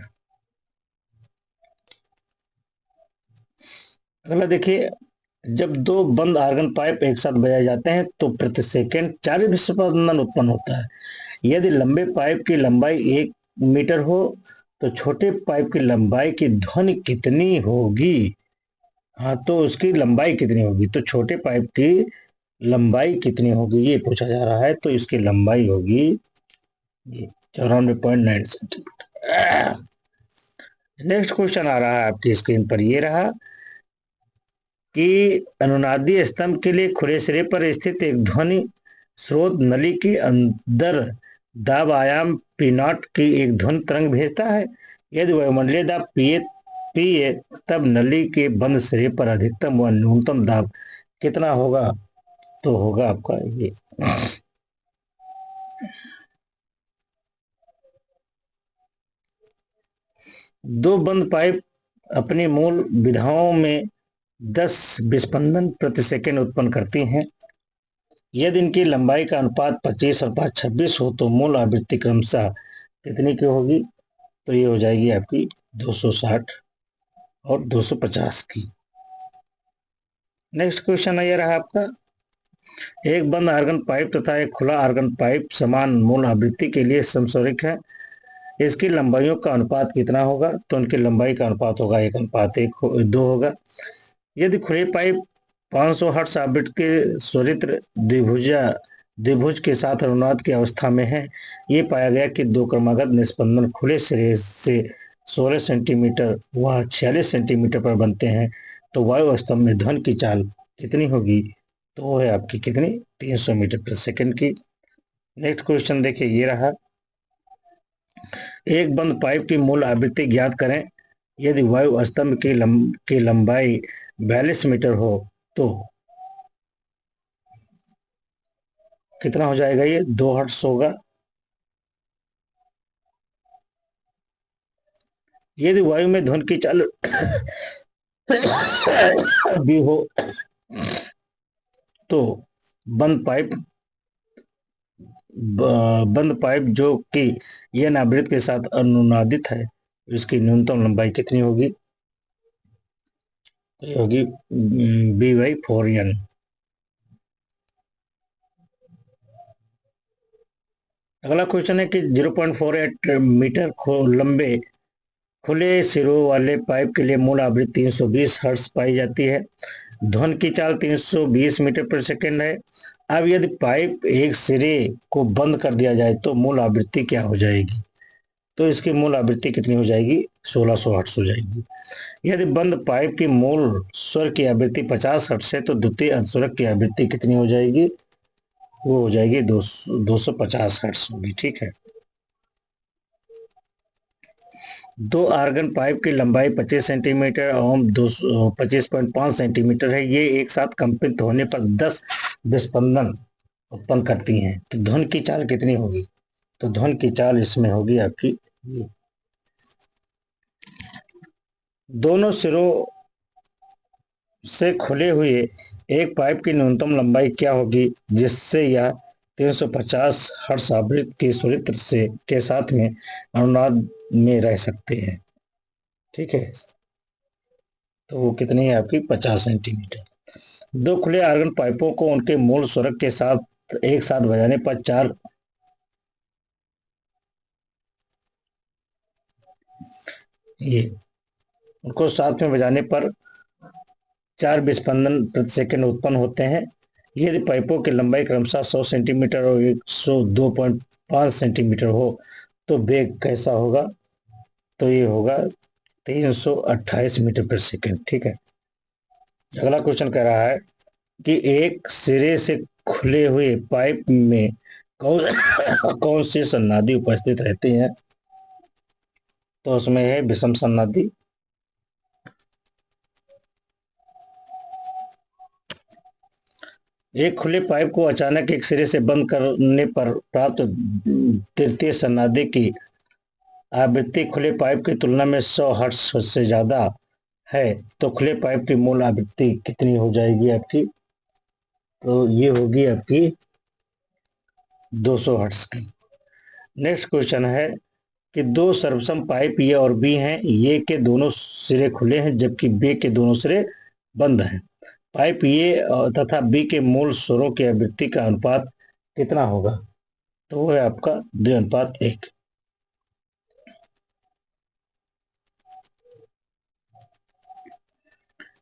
अगला देखिए, जब दो बंद आर्गन पाइप एक साथ बजाए जाते हैं तो प्रति सेकंड 40 विस्फोटन उत्पन्न होता है। यदि लंबे पाइप की लंबाई 1 मीटर हो तो छोटे पाइप की लंबाई की ध्वनि कितनी होगी? हाँ, तो उसकी लंबाई कितनी होगी? तो छोटे पाइप की लंबाई कितनी होगी ये पूछा जा रहा है। तो इसकी लंबाई होगी 94.9 सेंटीमीटर। नेक्स्ट क्वेश्चन आ रहा है आपकी स्क्रीन पर, ये रहा कि अनुनादी स्तंभ के लिए खुले सिरे पर स्थित एक ध्वनि स्रोत नली के अंदर दाब आयाम पी नॉट की एक ध्वनि तरंग भेजता है। यदि वायुमंडलीय दाब पी है तब नली के बंद सिरे पर अधिकतम व न्यूनतम दाब कितना होगा? तो होगा आपका ये। दो बंद पाइप अपनी मूल विधाओं में 10 विस्पंदन प्रति सेकंड उत्पन्न करती हैं। यदि इनकी लंबाई का अनुपात 25 और 26 हो तो मूल आवृत्ति क्रमशः कितनी की होगी? तो ये हो जाएगी आपकी 260 और 250 की। नेक्स्ट क्वेश्चन ये रहा आपका, एक बंद आर्गन पाइप तथा एक खुला आर्गन पाइप समान मूल आवृत्ति के लिए समस्वरिक है। इसकी लंबाइयों का अनुपात कितना होगा? तो उनकी लंबाई का अनुपात होगा 1:1:2 होगा। यदि खुले पाइप 500 हर्ट्ज आवृत्ति के स्वरित्र द्विभुज के साथ अनुनाद की अवस्था में है, ये पाया गया कि दो क्रमागत निस्पंदन खुले सिरे से 16 सेंटीमीटर व 46 सेंटीमीटर पर बनते हैं तो वायु स्तंभ में ध्वनि की चाल कितनी होगी? तो वो है आपकी कितनी? 300 मीटर प्रति सेकंड की। नेक्स्ट क्वेश्चन देखिए, ये रहा, एक बंद पाइप की मूल आवृत्ति ज्ञात करें। यदि वायु स्तंभ की लंबाई 42 मीटर हो तो कितना हो जाएगा? ये 2 हर्ट्ज होगा। यदि वायु में ध्वनि की चाल भी हो तो बंद पाइप जो कि यह आवृत्ति के साथ अनुनादित है, इसकी न्यूनतम लंबाई कितनी होगी? तो ये होगी B/4N। अगला क्वेश्चन है कि 0.48 मीटर लंबे खुले सिरों वाले पाइप के लिए मूल आवृत्ति 320 हर्ट्ज पाई जाती है। ध्वनि की चाल 320 मीटर प्रति सेकंड है। अब यदि पाइप एक सिरे को बंद कर दिया जाए तो मूल आवृत्ति क्या हो जाएगी? तो इसकी मूल आवृत्ति कितनी हो जाएगी? 1600 हर्ट्ज हो जाएगी। यदि बंद पाइप की मूल स्वर की आवृत्ति 50 हर्ट्ज है तो द्वितीय अंतस्वरक की आवृत्ति कितनी हो जाएगी? वो हो जाएगी 250 हर्ट्ज होगी। ठीक है। दो आर्गन पाइप की लंबाई 25 सेंटीमीटर और 25.5 सेंटीमीटर है। ये एक साथ कंपित होने पर 10 विस्पंदन उत्पन्न करती हैं तो ध्वनि की चाल कितनी होगी? तो ध्वनि की चाल इसमें होगी आपकी ये। दोनों सिरों से खुले हुए एक पाइप की न्यूनतम लंबाई क्या होगी जिससे यह 350 हर्ट्ज आवृत्ति के स्वरित्र से के साथ में अनुनाद में रह सकते हैं? ठीक है। तो वो कितनी है आपकी? 50 सेंटीमीटर। दो खुले आर्गन पाइपों को उनके मूल स्वरक के साथ एक साथ बजाने पर चार ये उनको साथ में बजाने पर 4 विस्पंदन प्रति सेकंड उत्पन्न होते हैं। यदि पाइपों की लंबाई क्रमशः 100 सेंटीमीटर और 102.5 सेंटीमीटर हो तो वेग कैसा होगा? तो ये होगा 328 मीटर प्रति सेकंड। ठीक है। अगला क्वेश्चन कह रहा है कि एक सिरे से खुले हुए पाइप में कौन से सन्नादी उपस्थित रहते हैं? तो उसमें है विषम सन्नादी। एक खुले पाइप को अचानक एक सिरे से बंद करने पर प्राप्त तृतीय सन्नादी की आवृत्ति खुले पाइप की तुलना में 100 हर्ट्ज से ज्यादा है तो खुले पाइप की मूल आवृत्ति कितनी हो जाएगी आपकी? तो ये होगी आपकी 200 हर्ट्ज की। नेक्स्ट क्वेश्चन है कि दो सर्वसम पाइप ए और बी हैं। ए के दोनों सिरे खुले हैं जबकि बी के दोनों सिरे बंद हैं। पाइप ए तथा बी के मूल स्वरों की आवृत्ति का अनुपात कितना होगा? तो वो है आपका 2:1।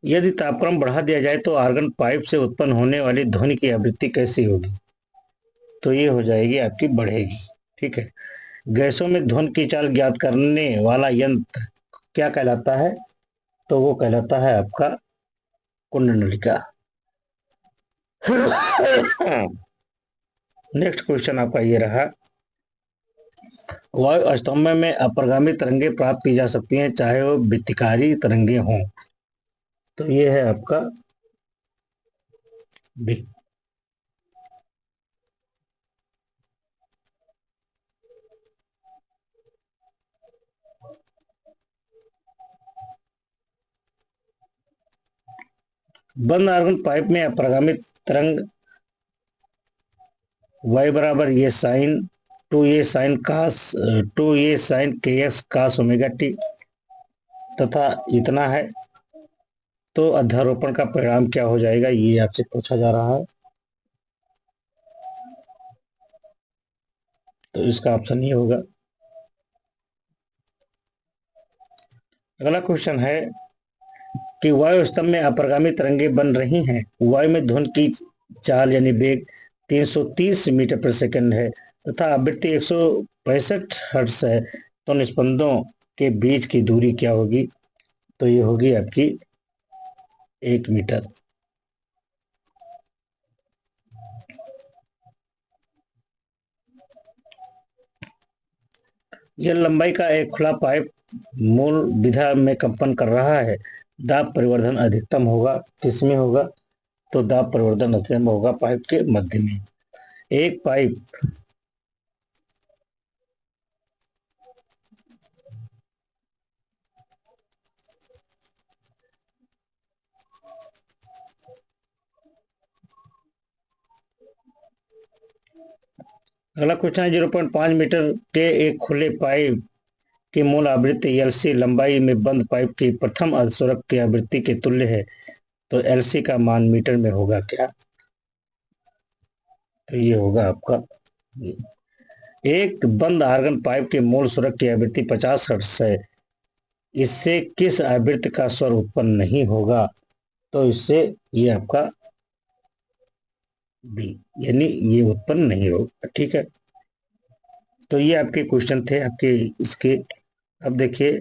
यदि तापक्रम बढ़ा दिया जाए तो आर्गन पाइप से उत्पन्न होने वाली ध्वनि की आवृत्ति कैसी होगी? तो ये हो जाएगी आपकी बढ़ेगी। ठीक है। गैसों में ध्वनि की चाल ज्ञात करने वाला यंत्र क्या कहलाता है? तो वो कहलाता है आपका कुंडलिका। नेक्स्ट क्वेश्चन आपका ये रहा, वायु स्तंभ में अपरगामी तरंगे प्राप्त की जा सकती हैं चाहे वो वित्तकारी तरंगे हों। तो ये है आपका बी। बंद आर्गन पाइप में अपरगामी तरंग y बराबर ये sine 2a sin kx cos omega t तथा इतना है। तो अध्यारोपण का परिणाम क्या हो जाएगा ये आपसे पूछा जा रहा है। तो इसका ऑप्शन ये होगा। अगला क्वेश्चन है कि वायु स्तंभ में अपरगामी तरंगे बन रही हैं। वायु में ध्वनि की चाल यानी वेग 330 मीटर प्रति सेकंड है तथा आवृत्ति 165 हर्ट्ज है। तो निस्पंदों के बीच की दूरी क्या होगी? तो ये होगी आपकी 1 मीटर। यह लंबाई का एक खुला पाइप मूल विधा में कंपन कर रहा है। दाब परिवर्धन अधिकतम होगा किसमें होगा? तो दाब परिवर्तन अधिकतम होगा पाइप के मध्य में। एक पाइप अगला क्वेश्चन है 0.5 मीटर के एक खुले पाइप की मूल आवृत्ति एलसी लंबाई में बंद पाइप की प्रथम अर्धस्वरक की आवृत्ति के तुल्य है। तो एलसी का मान मीटर में होगा क्या? तो ये होगा आपका, एक बंद आर्गन पाइप के मूल स्वरक की आवृत्ति 50 हर्ट्ज है। इससे किस आवृत्ति का स्वर उत्पन्न नहीं होगा? तो इससे ये आपका बी यानी ये उत्पन्न नहीं होगा। ठीक है। तो ये आपके क्वेश्चन थे आपके इसके। अब देखिए,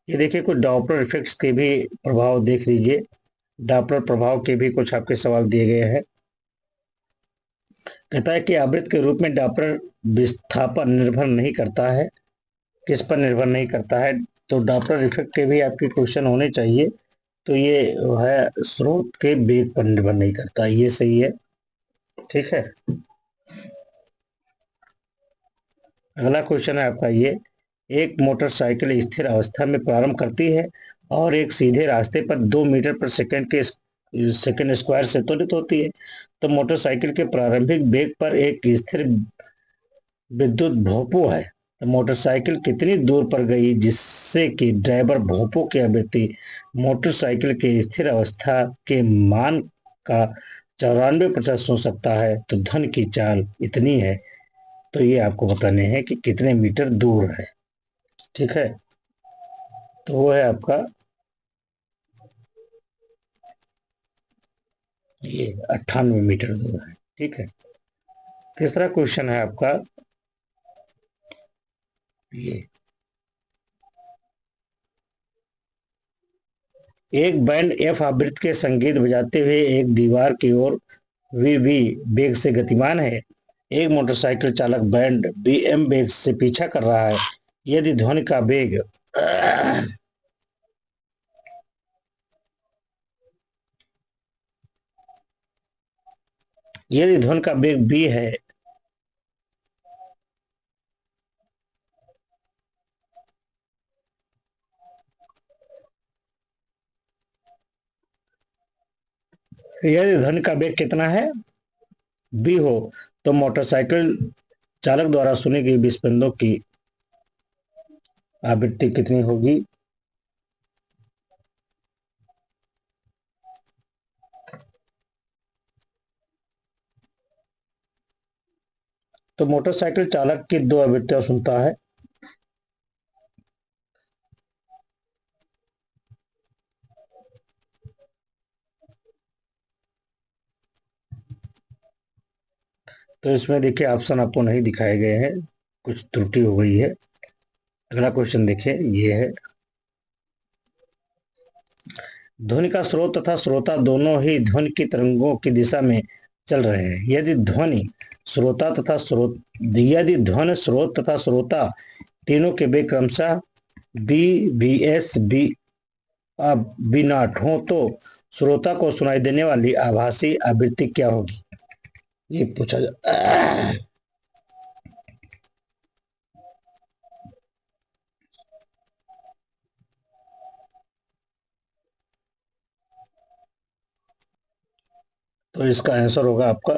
ये देखिए कुछ डॉपलर इफेक्ट्स के भी प्रभाव देख लीजिए। डॉपलर प्रभाव के भी कुछ आपके सवाल दिए गए हैं। कहता है कि आवृत्त के रूप में डॉपलर विस्थापन निर्भर नहीं करता है। किस पर निर्भर नहीं करता है? तो डॉपलर इफेक्ट के भी आपके क्वेश्चन होने चाहिए। तो ये है स्रोत के वेग पर निर्भर नहीं करता, ये सही है। ठीक है। अगला क्वेश्चन है आपका ये, एक मोटरसाइकिल स्थिर अवस्था में प्रारंभ करती है और एक सीधे रास्ते पर 2 मीटर पर सेकंड के सेकंड स्क्वायर से त्वरित होती है। तो मोटरसाइकिल के प्रारंभिक वेग पर एक स्थिर विद्युत भोंपू है। तो मोटरसाइकिल कितनी दूर पर गई जिससे कि ड्राइवर भोंपू की आवृत्ति मोटरसाइकिल के स्थिर अवस्था के मान का 94% सुन सकता है। तो ध्वनि की चाल इतनी है। तो ये आपको बताने हैं कि कितने मीटर दूर है। ठीक है, तो वो है आपका ये 98 मीटर दूर है। ठीक है, तीसरा क्वेश्चन है आपका ये, एक बैंड एफ आवृत्ति के संगीत बजाते हुए एक दीवार की ओर वी वेग से गतिमान है। एक मोटरसाइकिल चालक बैंड बी एम वेग से पीछा कर रहा है। यदि ध्वनि का वेग यदि ध्वनि का वेग बी है, यदि ध्वनि का वेग कितना है, बी हो, तो मोटरसाइकिल चालक द्वारा सुनी गई विस्पंदों की आवृत्ति कितनी होगी? तो मोटरसाइकिल चालक की दो आवृत्तियां सुनता है। तो इसमें देखिए ऑप्शन आपको नहीं दिखाए गए हैं, कुछ त्रुटि हो गई है। अगला क्वेश्चन देखिए, ये है, ध्वनि का स्रोत तथा श्रोता दोनों ही ध्वनि की तरंगों की दिशा में चल रहे हैं। यदि ध्वनि स्रोत तथा श्रोता तीनों के वेग क्रमशः B B S B B not हो, तो श्रोता को सुनाई देने वाली आभासी आवृत्ति क्या होगी? ये पूछा जा तो इसका आंसर होगा आपका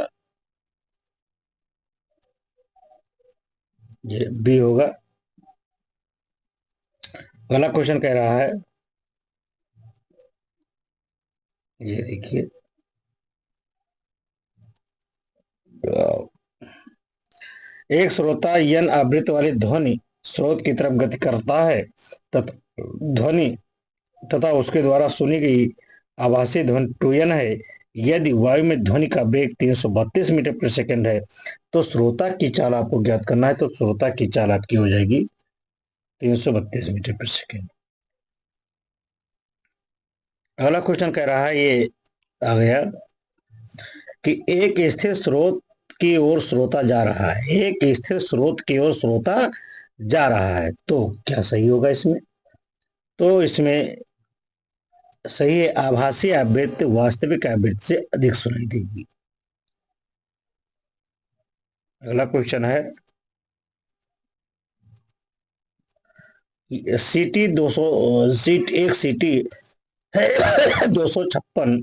ये बी होगा। अगला क्वेश्चन कह रहा है, ये देखिए, एक श्रोता यन आवृत्ति वाली ध्वनि स्रोत की तरफ गति करता है ध्वनि तथा उसके द्वारा सुनी गई आभासी ध्वनि 2n है। यदि वायु में ध्वनि का वेग 332 मीटर प्रति सेकंड है, तो श्रोता की चाल आपको ज्ञात करना है। तो श्रोता की चाल आपकी हो जाएगी 332 मीटर प्रति सेकंड। अगला क्वेश्चन कह रहा है, ये आ गया कि एक स्थिर स्रोत की ओर श्रोता जा रहा है। एक स्थिर स्रोत की ओर श्रोता जा रहा है, तो क्या सही होगा इसमें? तो इसमें सही है, आभासी आवृत्ति वास्तविक आवृत्ति से अधिक सुनाई देगी। अगला क्वेश्चन है, सीटी 200 सीट एक सीटी 256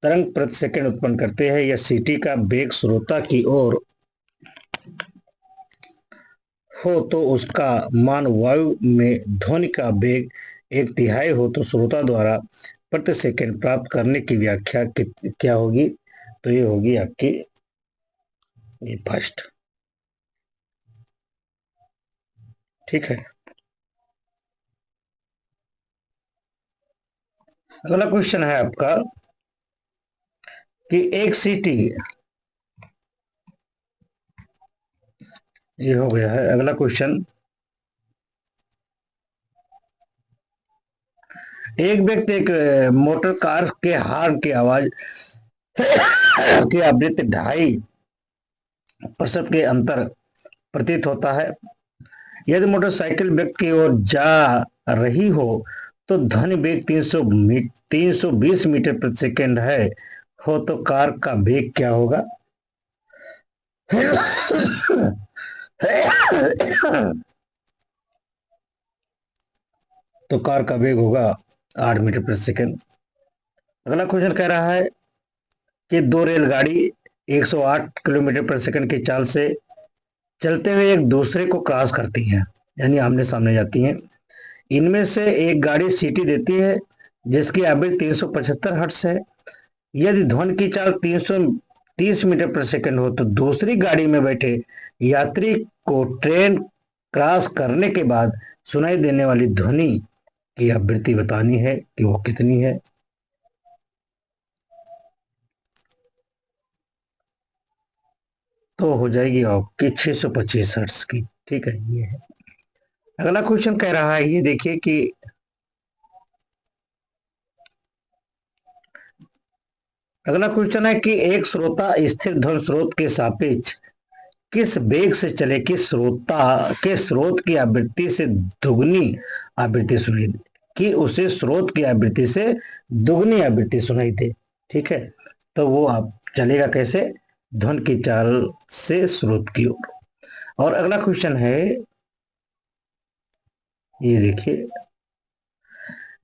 तरंग प्रति सेकंड उत्पन्न करते हैं। यह सीटी का वेग श्रोता की ओर हो तो उसका मान वायु में ध्वनि का वेग 1/3 हो, तो श्रोता द्वारा प्रति सेकंड प्राप्त करने की व्याख्या क्या होगी? तो ये होगी आपकी ये फर्स्ट। ठीक है, अगला क्वेश्चन है आपका कि एक सीटी, ये हो गया है। अगला क्वेश्चन, एक व्यक्ति एक मोटर कार के हॉर्न की आवाज की आवृत्ति 2.5% के अंतर प्रतीत होता है। यदि मोटरसाइकिल व्यक्ति की ओर जा रही हो, तो ध्वनि वेग 320 मीटर प्रति सेकंड है हो, तो कार का वेग क्या होगा? तो कार का वेग होगा 8 मीटर प्रति सेकंड। अगला क्वेश्चन कह रहा है कि दो रेलगाड़ी 108 किलोमीटर प्रति सेकंड की चाल से चलते हुए एक दूसरे को क्रॉस करती हैं, यानी आमने सामने जाती हैं। इनमें से एक गाड़ी सीटी देती है जिसकी आवृत्ति 375 हर्ट्ज है। यदि ध्वनि की चाल 330 मीटर प्रति सेकंड हो, तो दूसरी गाड़ी में बैठे यात्री को ट्रेन क्रॉस करने के बाद सुनाई देने वाली ध्वनि की आवृत्ति बतानी है कि वो कितनी है। तो हो जाएगी आपकी 625 हर्ट्ज की। ठीक है, ये है। अगला क्वेश्चन कह रहा है, ये देखिए कि अगला क्वेश्चन है कि एक श्रोता स्थिर ध्वनि स्रोत के सापेक्ष किस वेग से चले कि श्रोता के स्रोत की आवृत्ति से दुगनी आवृत्ति सुनाई दे, कि उसे स्रोत की आवृत्ति से दुगनी आवृत्ति सुनाई दे। ठीक है, तो वो आप चलेगा कैसे? ध्वनि की चाल से स्रोत की ओर। और अगला क्वेश्चन है, ये देखिए,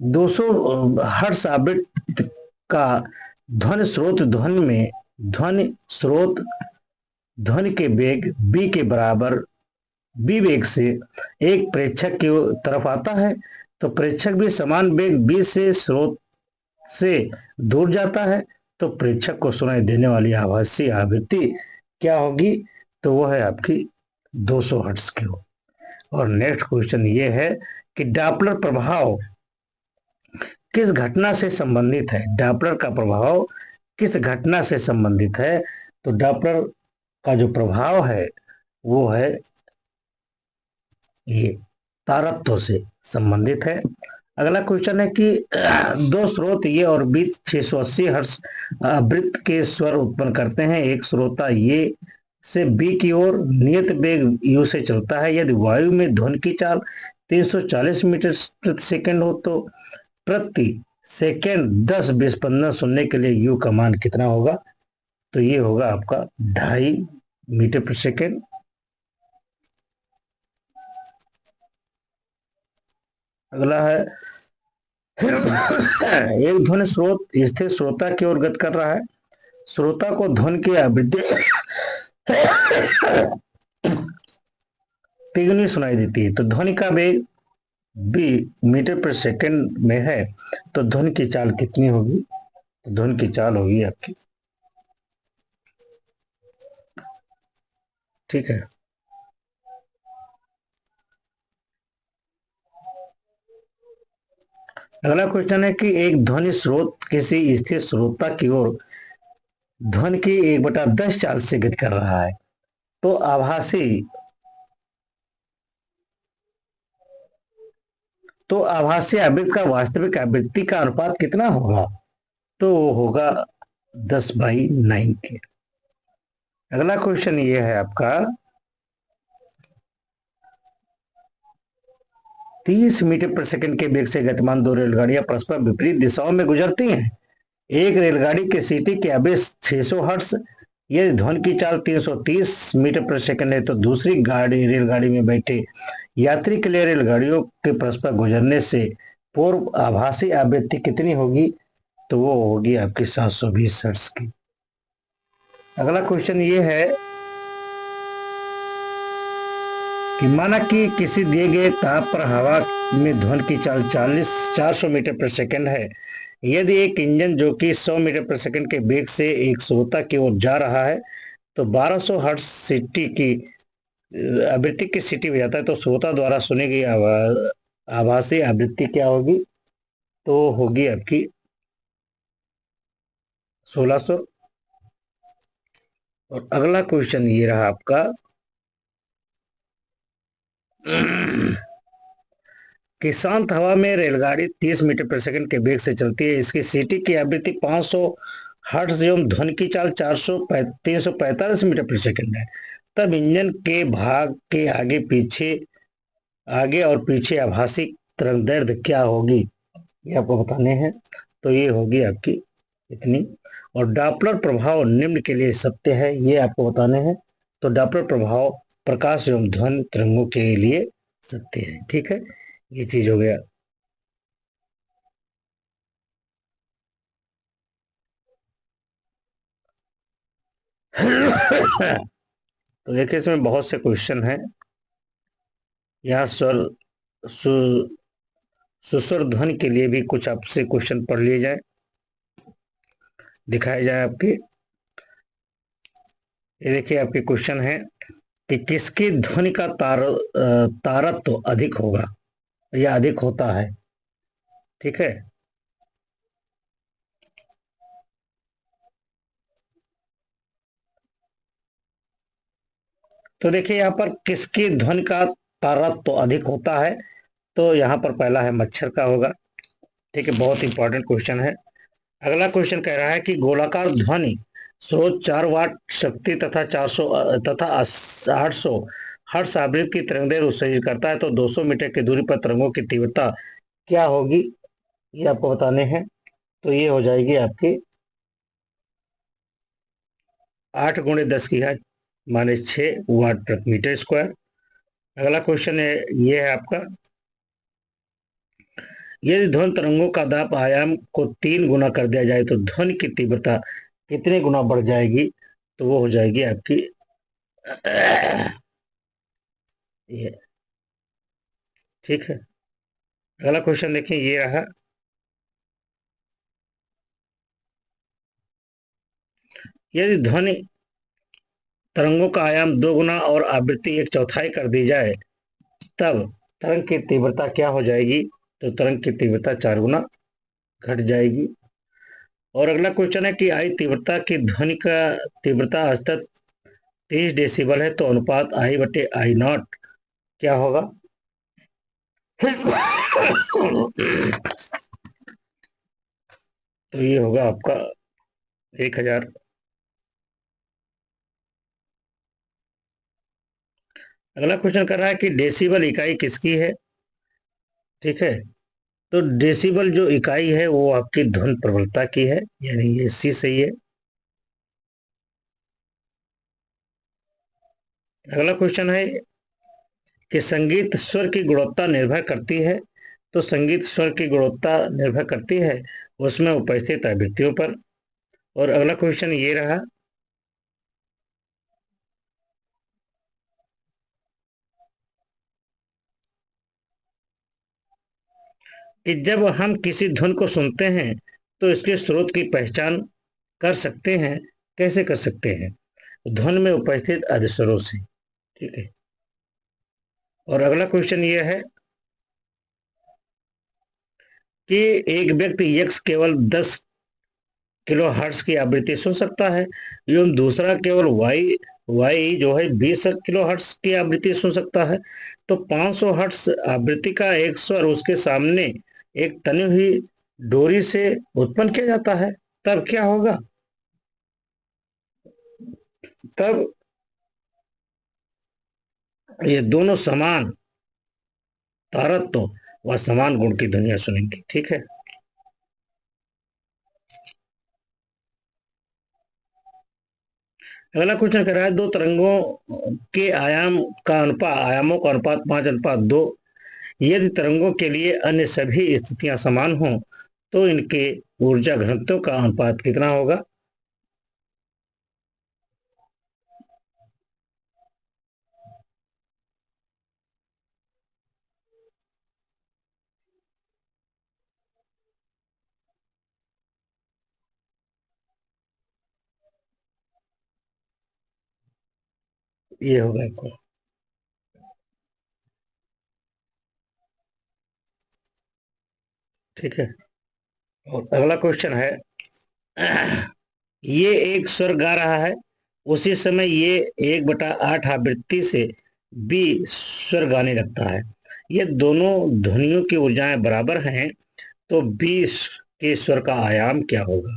200 हर्ट्ज आवृत्ति का ध्वनि स्रोत ध्वनि के वेग b के बराबर b वेग से एक प्रेक्षक की तरफ आता है, तो प्रेक्षक भी समान वेग b से स्रोत से दूर जाता है, तो प्रेक्षक को सुनाई देने वाली आभासी आवृत्ति क्या होगी? तो वो है आपकी 200 हर्ट्ज की हो। और नेक्स्ट क्वेश्चन ये है कि डॉपलर प्रभाव किस घटना से संबंधित है? डॉपलर का प्रभाव किस घटना से संबंधित है? तो डॉपलर का जो प्रभाव है वो है ये तारत्व से संबंधित है। अगला क्वेश्चन है कि दो स्रोत ये और बीच 680 हर्ट्ज आवृत्ति के स्वर उत्पन्न करते हैं। एक श्रोता ये से बी की ओर नियत वेग यू से चलता है। यदि वायु में ध्वनि की चाल 340 मीटर प्रति सेकंड हो तो प्रति सेकंड 10 स्पंदन सुनने के लिए यू का मान कितना होगा? तो ये होगा आपका 2.5 मीटर प्रति सेकंड। अगला है एक ध्वनि स्रोत स्थिर श्रोता की ओर गति कर रहा है। श्रोता को ध्वनि की आवृत्ति तिगुनी सुनाई देती है, तो ध्वनि का वेग b मीटर प्रति सेकंड में है, तो ध्वनि की चाल कितनी होगी? तो ध्वनि की चाल होगी आपकी, ठीक है। अगला क्वेश्चन है कि एक ध्वनि स्रोत किसी स्थिर श्रोता की ओर ध्वनि की 1/10 चाल से गति कर रहा है, तो आभासी आवृत्ति का वास्तविक आवृत्ति का अनुपात कितना होगा? तो होगा 10/9 के। अगला क्वेश्चन ये है आपका 30 मीटर प्रति सेकंड के वेग से गतिमान दो रेलगाड़ियां परस्पर विपरीत दिशाओं में गुजरती हैं। एक रेलगाड़ी के सीटी की आवेश 600 हर्ट्ज, यदि ध्वनि की चाल 330 मीटर प्रति सेकंड है, तो दूसरी रेलगाड़ी में बैठे यात्री के लिए रेलगाड़ियों के परस्पर गुजरने से पूर्व आभासी आवृत्ति कितनी होगी? तो वो होगी आपकी 720 हर्ट्ज की। अगला क्वेश्चन ये है कि माना कि किसी दिए गए ताप पर हवा में ध्वनि की चाल 400 मीटर प्रति सेकंड है। यदि एक इंजन जो कि 100 मीटर प्रति सेकंड के वेग से एक श्रोता की ओर जा रहा है, तो 1200 हर्ट्ज सीटी की आवृत्ति की सीटी बजाता है, तो श्रोता द्वारा सुनी गई आभासी आवृत्ति क्या होगी? तो होगी आपकी 1600। और अगला क्वेश्चन ये रहा आपका कि शांत हवा में रेलगाड़ी 30 मीटर प्रति सेकंड के वेग से चलती है। इसकी सीटी की आवृत्ति 500 हर्ट्ज एवं ध्वनि की चाल 345 मीटर प्रति सेकंड है। तब इंजन के भाग के आगे और पीछे आभासी तरंग दैर्ध्य क्या होगी? ये आपको बताने हैं। तो ये होगी आपकी इतनी। और डॉपलर प्रभाव निम्न के लिए सत्य है, ये आपको बताने हैं। तो डॉपलर प्रभाव प्रकाश एवं ध्वनि तरंगों के लिए सत्य है। ठीक है, ये चीज हो गया। तो देखिए, इसमें बहुत से क्वेश्चन हैं। यहाँ सुस्वर ध्वनि के लिए भी कुछ आपसे क्वेश्चन पढ़ लिए जाए, दिखाए जाए आपके। ये देखिए आपके क्वेश्चन है कि किसकी ध्वनि का तारत्व अधिक होगा या अधिक होता है। ठीक है, तो देखिए यहाँ पर किसकी ध्वनि का तारत्व अधिक होता है, तो यहाँ पर पहला है मच्छर का होगा। ठीक है, बहुत इंपॉर्टेंट क्वेश्चन है। अगला क्वेश्चन कह रहा है कि गोलाकार ध्वनि स्रोत 4 वाट शक्ति तथा 400 तथा 800 हर्ट्ज आवृत्ति की तरंगदैर्घ्य उत्सर्जित करता है, तो 200 मीटर की दूरी पर तरंगों की तीव्रता क्या होगी, ये आपको बताने हैं। तो ये हो जाएगी आपकी 8 × 10⁻⁶ वाट प्रति मीटर स्क्वायर। अगला क्वेश्चन है, ये है आपका, यदि ध्वनि तरंगों का दाब आयाम को 3 गुना कर दिया जाए तो ध्वनि की तीव्रता कितने गुना बढ़ जाएगी, तो वो हो जाएगी आपकी ये। ठीक है, अगला क्वेश्चन देखें, ये रहा, यदि ध्वनि तरंगों का आयाम 2 गुना और आवृत्ति 1/4 कर दी जाए तब तरंग की तीव्रता क्या हो जाएगी, तो तरंग की तीव्रता 4 गुना घट जाएगी। और अगला क्वेश्चन है कि आई तीव्रता की ध्वनि का तीव्रता स्तर 30 डेसिबल है, तो अनुपात आई बटे आई नॉट क्या होगा तो ये होगा आपका 1000। अगला क्वेश्चन कर रहा है कि डेसिबल इकाई किसकी है। ठीक है, तो डेसिबल जो इकाई है वो आपकी ध्वनि प्रबलता की है, यानी ये सी सही है। अगला क्वेश्चन है कि संगीत स्वर की गुणवत्ता निर्भर करती है, तो संगीत स्वर की गुणवत्ता निर्भर करती है उसमें उपस्थित आवृत्तियों पर। और अगला क्वेश्चन ये रहा कि जब हम किसी धुन को सुनते हैं तो इसके स्रोत की पहचान कर सकते हैं, कैसे कर सकते हैं, धुन में उपस्थित अधिस्वरों से। ठीक है, और अगला क्वेश्चन ये है कि एक व्यक्ति यक्स केवल 10 किलो हर्ट्ज की आवृत्ति सुन सकता है एवं दूसरा केवल वाई वाई जो है 20 किलो हर्ट्ज की आवृत्ति सुन सकता है, तो 500 हर्ट्ज आवृत्ति का एक स्वर उसके सामने एक तनी हुई डोरी से उत्पन्न किया जाता है, तब क्या होगा, तब ये दोनों समान तारत्व व समान गुण की ध्वनियां सुनेंगी। ठीक है, अगला क्वेश्चन कह रहा है, दो तरंगों के आयामों का अनुपात 5:2। यदि तरंगों के लिए अन्य सभी स्थितियां समान हों तो इनके ऊर्जा घनत्व का अनुपात कितना होगा। ये होगा आपको। ठीक है, और अगला क्वेश्चन है, ये एक स्वर गा रहा है, उसी समय ये 1/8 आवृत्ति से बी स्वर गाने लगता है। ये दोनों ध्वनियों की ऊर्जाएं बराबर हैं, तो बी के स्वर का आयाम क्या होगा,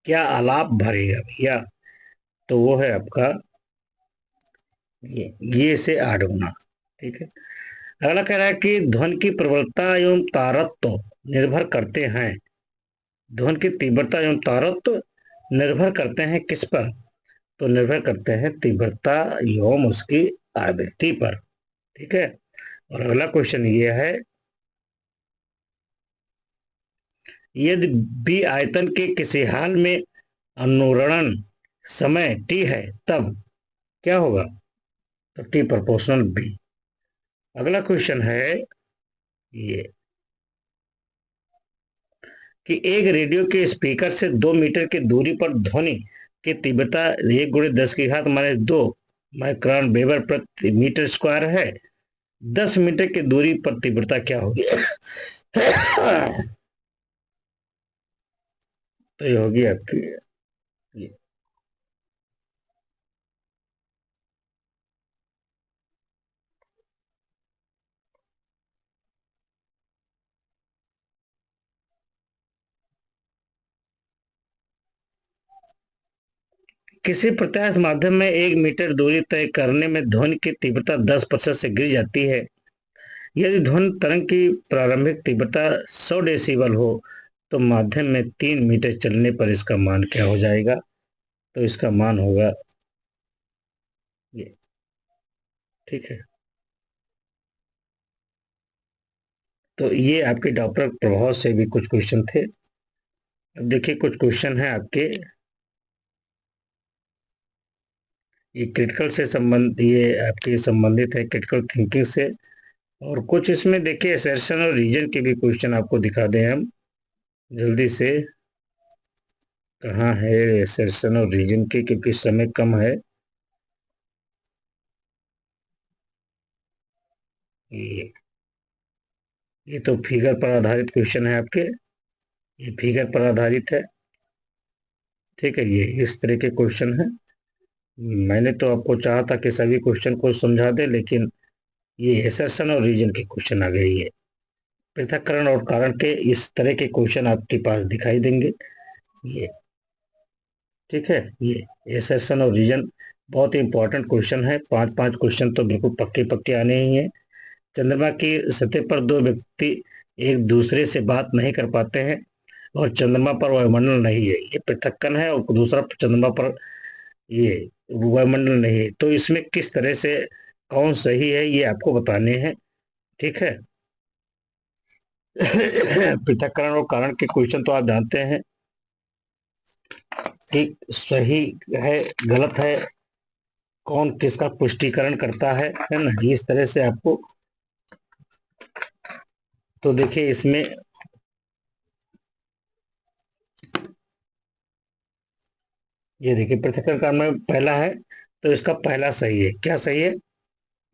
क्या आलाप भरेगा भैया, तो वो है आपका ये से 8 गुना। ठीक है, अगला कह रहा है कि ध्वनि की प्रबलता एवं तारत्व निर्भर करते हैं, ध्वनि की तीव्रता एवं तारत्व निर्भर करते हैं किस पर, तो निर्भर करते हैं तीव्रता एवं उसकी आवृत्ति पर। ठीक है, और अगला क्वेश्चन ये है, यदि बी आयतन के किसी हाल में अनुरणन समय टी है तब क्या होगा, तो टी प्रोपोर्शनल बी। अगला क्वेश्चन है ये कि एक रेडियो के स्पीकर से 2 मीटर की दूरी पर ध्वनि की तीव्रता 1 × 10⁻², माइक्रोन वेबर प्रति मीटर स्क्वायर है। 10 मीटर की दूरी पर तीव्रता क्या होगी? तो ये होगी आपकी ये। किसी प्रत्यास्थ माध्यम में 1 मीटर दूरी तय करने में ध्वनि की तीव्रता 10% से गिर जाती है। यदि ध्वनि तरंग की प्रारंभिक तीव्रता 100 डेसिबल हो तो माध्यम में 3 मीटर चलने पर इसका मान क्या हो जाएगा? तो इसका मान होगा ये। ठीक है, तो ये आपके डॉपलर प्रभाव से भी कुछ क्वेश्चन थे। अब देखिए कुछ क्वेश्चन है आपके, ये क्रिटिकल से संबंध, ये आपके संबंधित है क्रिटिकल थिंकिंग से। और कुछ इसमें देखिए असर्शन और रीजन के भी क्वेश्चन आपको दिखा दें हम जल्दी से। कहाँ है असर्शन और रीजन के, क्योंकि समय कम है। ये तो फिगर पर आधारित क्वेश्चन है आपके, ये फिगर पर आधारित है। ठीक है, ये इस तरह के क्वेश्चन है। मैंने तो आपको चाहा था कि सभी क्वेश्चन को समझा दे, लेकिन ये असर्शन और रीजन के क्वेश्चन आ गए। ये पृथक्करण और कारण के इस तरह के क्वेश्चन आपके पास दिखाई देंगे। ये ठीक है, ये असर्शन और रीजन बहुत ही इंपॉर्टेंट क्वेश्चन है। 5-5 क्वेश्चन तो बिल्कुल पक्के पक्के आने ही हैं। चंद्रमा की सतह पर दो व्यक्ति एक दूसरे से बात नहीं कर पाते हैं और चंद्रमा पर वायुमंडल नहीं है, ये पृथक्करण है। और दूसरा, चंद्रमा पर ये वायुमंडल नहीं है। तो इसमें किस तरह से कौन सही है ये आपको बताने हैं। ठीक है। पृथक्करण और कारण के क्वेश्चन तो आप जानते हैं कि सही है गलत है, कौन किसका पुष्टिकरण करता है ना, इस तरह से आपको। तो देखिए इसमें ये देखिए पृथक्करण कारण में पहला है, तो इसका पहला सही है। क्या सही है?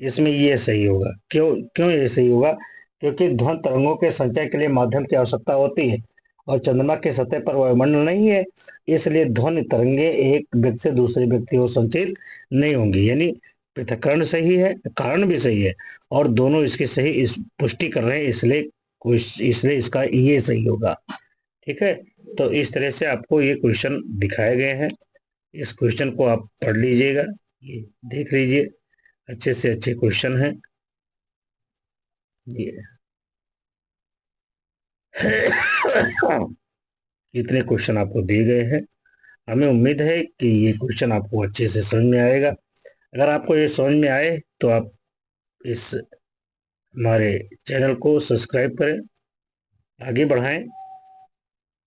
इसमें ये सही होगा। क्यों? क्यों ये सही होगा? क्योंकि ध्वनि तरंगों के संचय के लिए माध्यम की आवश्यकता होती है और चंद्रमा की सतह पर वायुमंडल नहीं है, इसलिए ध्वनि तरंगे एक व्यक्ति से दूसरे व्यक्ति को संचित नहीं होंगी। यानी पृथक्करण सही है, कारण भी सही है, और दोनों इसकी सही इस पुष्टि कर रहे हैं, इसलिए इसका ये सही होगा। ठीक है, तो इस तरह से आपको ये क्वेश्चन दिखाए गए हैं। इस क्वेश्चन को आप पढ़ लीजिएगा, ये देख लीजिए, अच्छे से अच्छे क्वेश्चन हैं ये। इतने क्वेश्चन आपको दिए गए हैं। हमें उम्मीद है कि ये क्वेश्चन आपको अच्छे से समझ में आएगा। अगर आपको ये समझ में आए तो आप इस हमारे चैनल को सब्सक्राइब करें, आगे बढ़ाएं।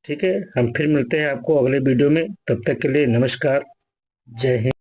ठीक है, हम फिर मिलते हैं आपको अगले वीडियो में। तब तक के लिए नमस्कार, जय हिंद।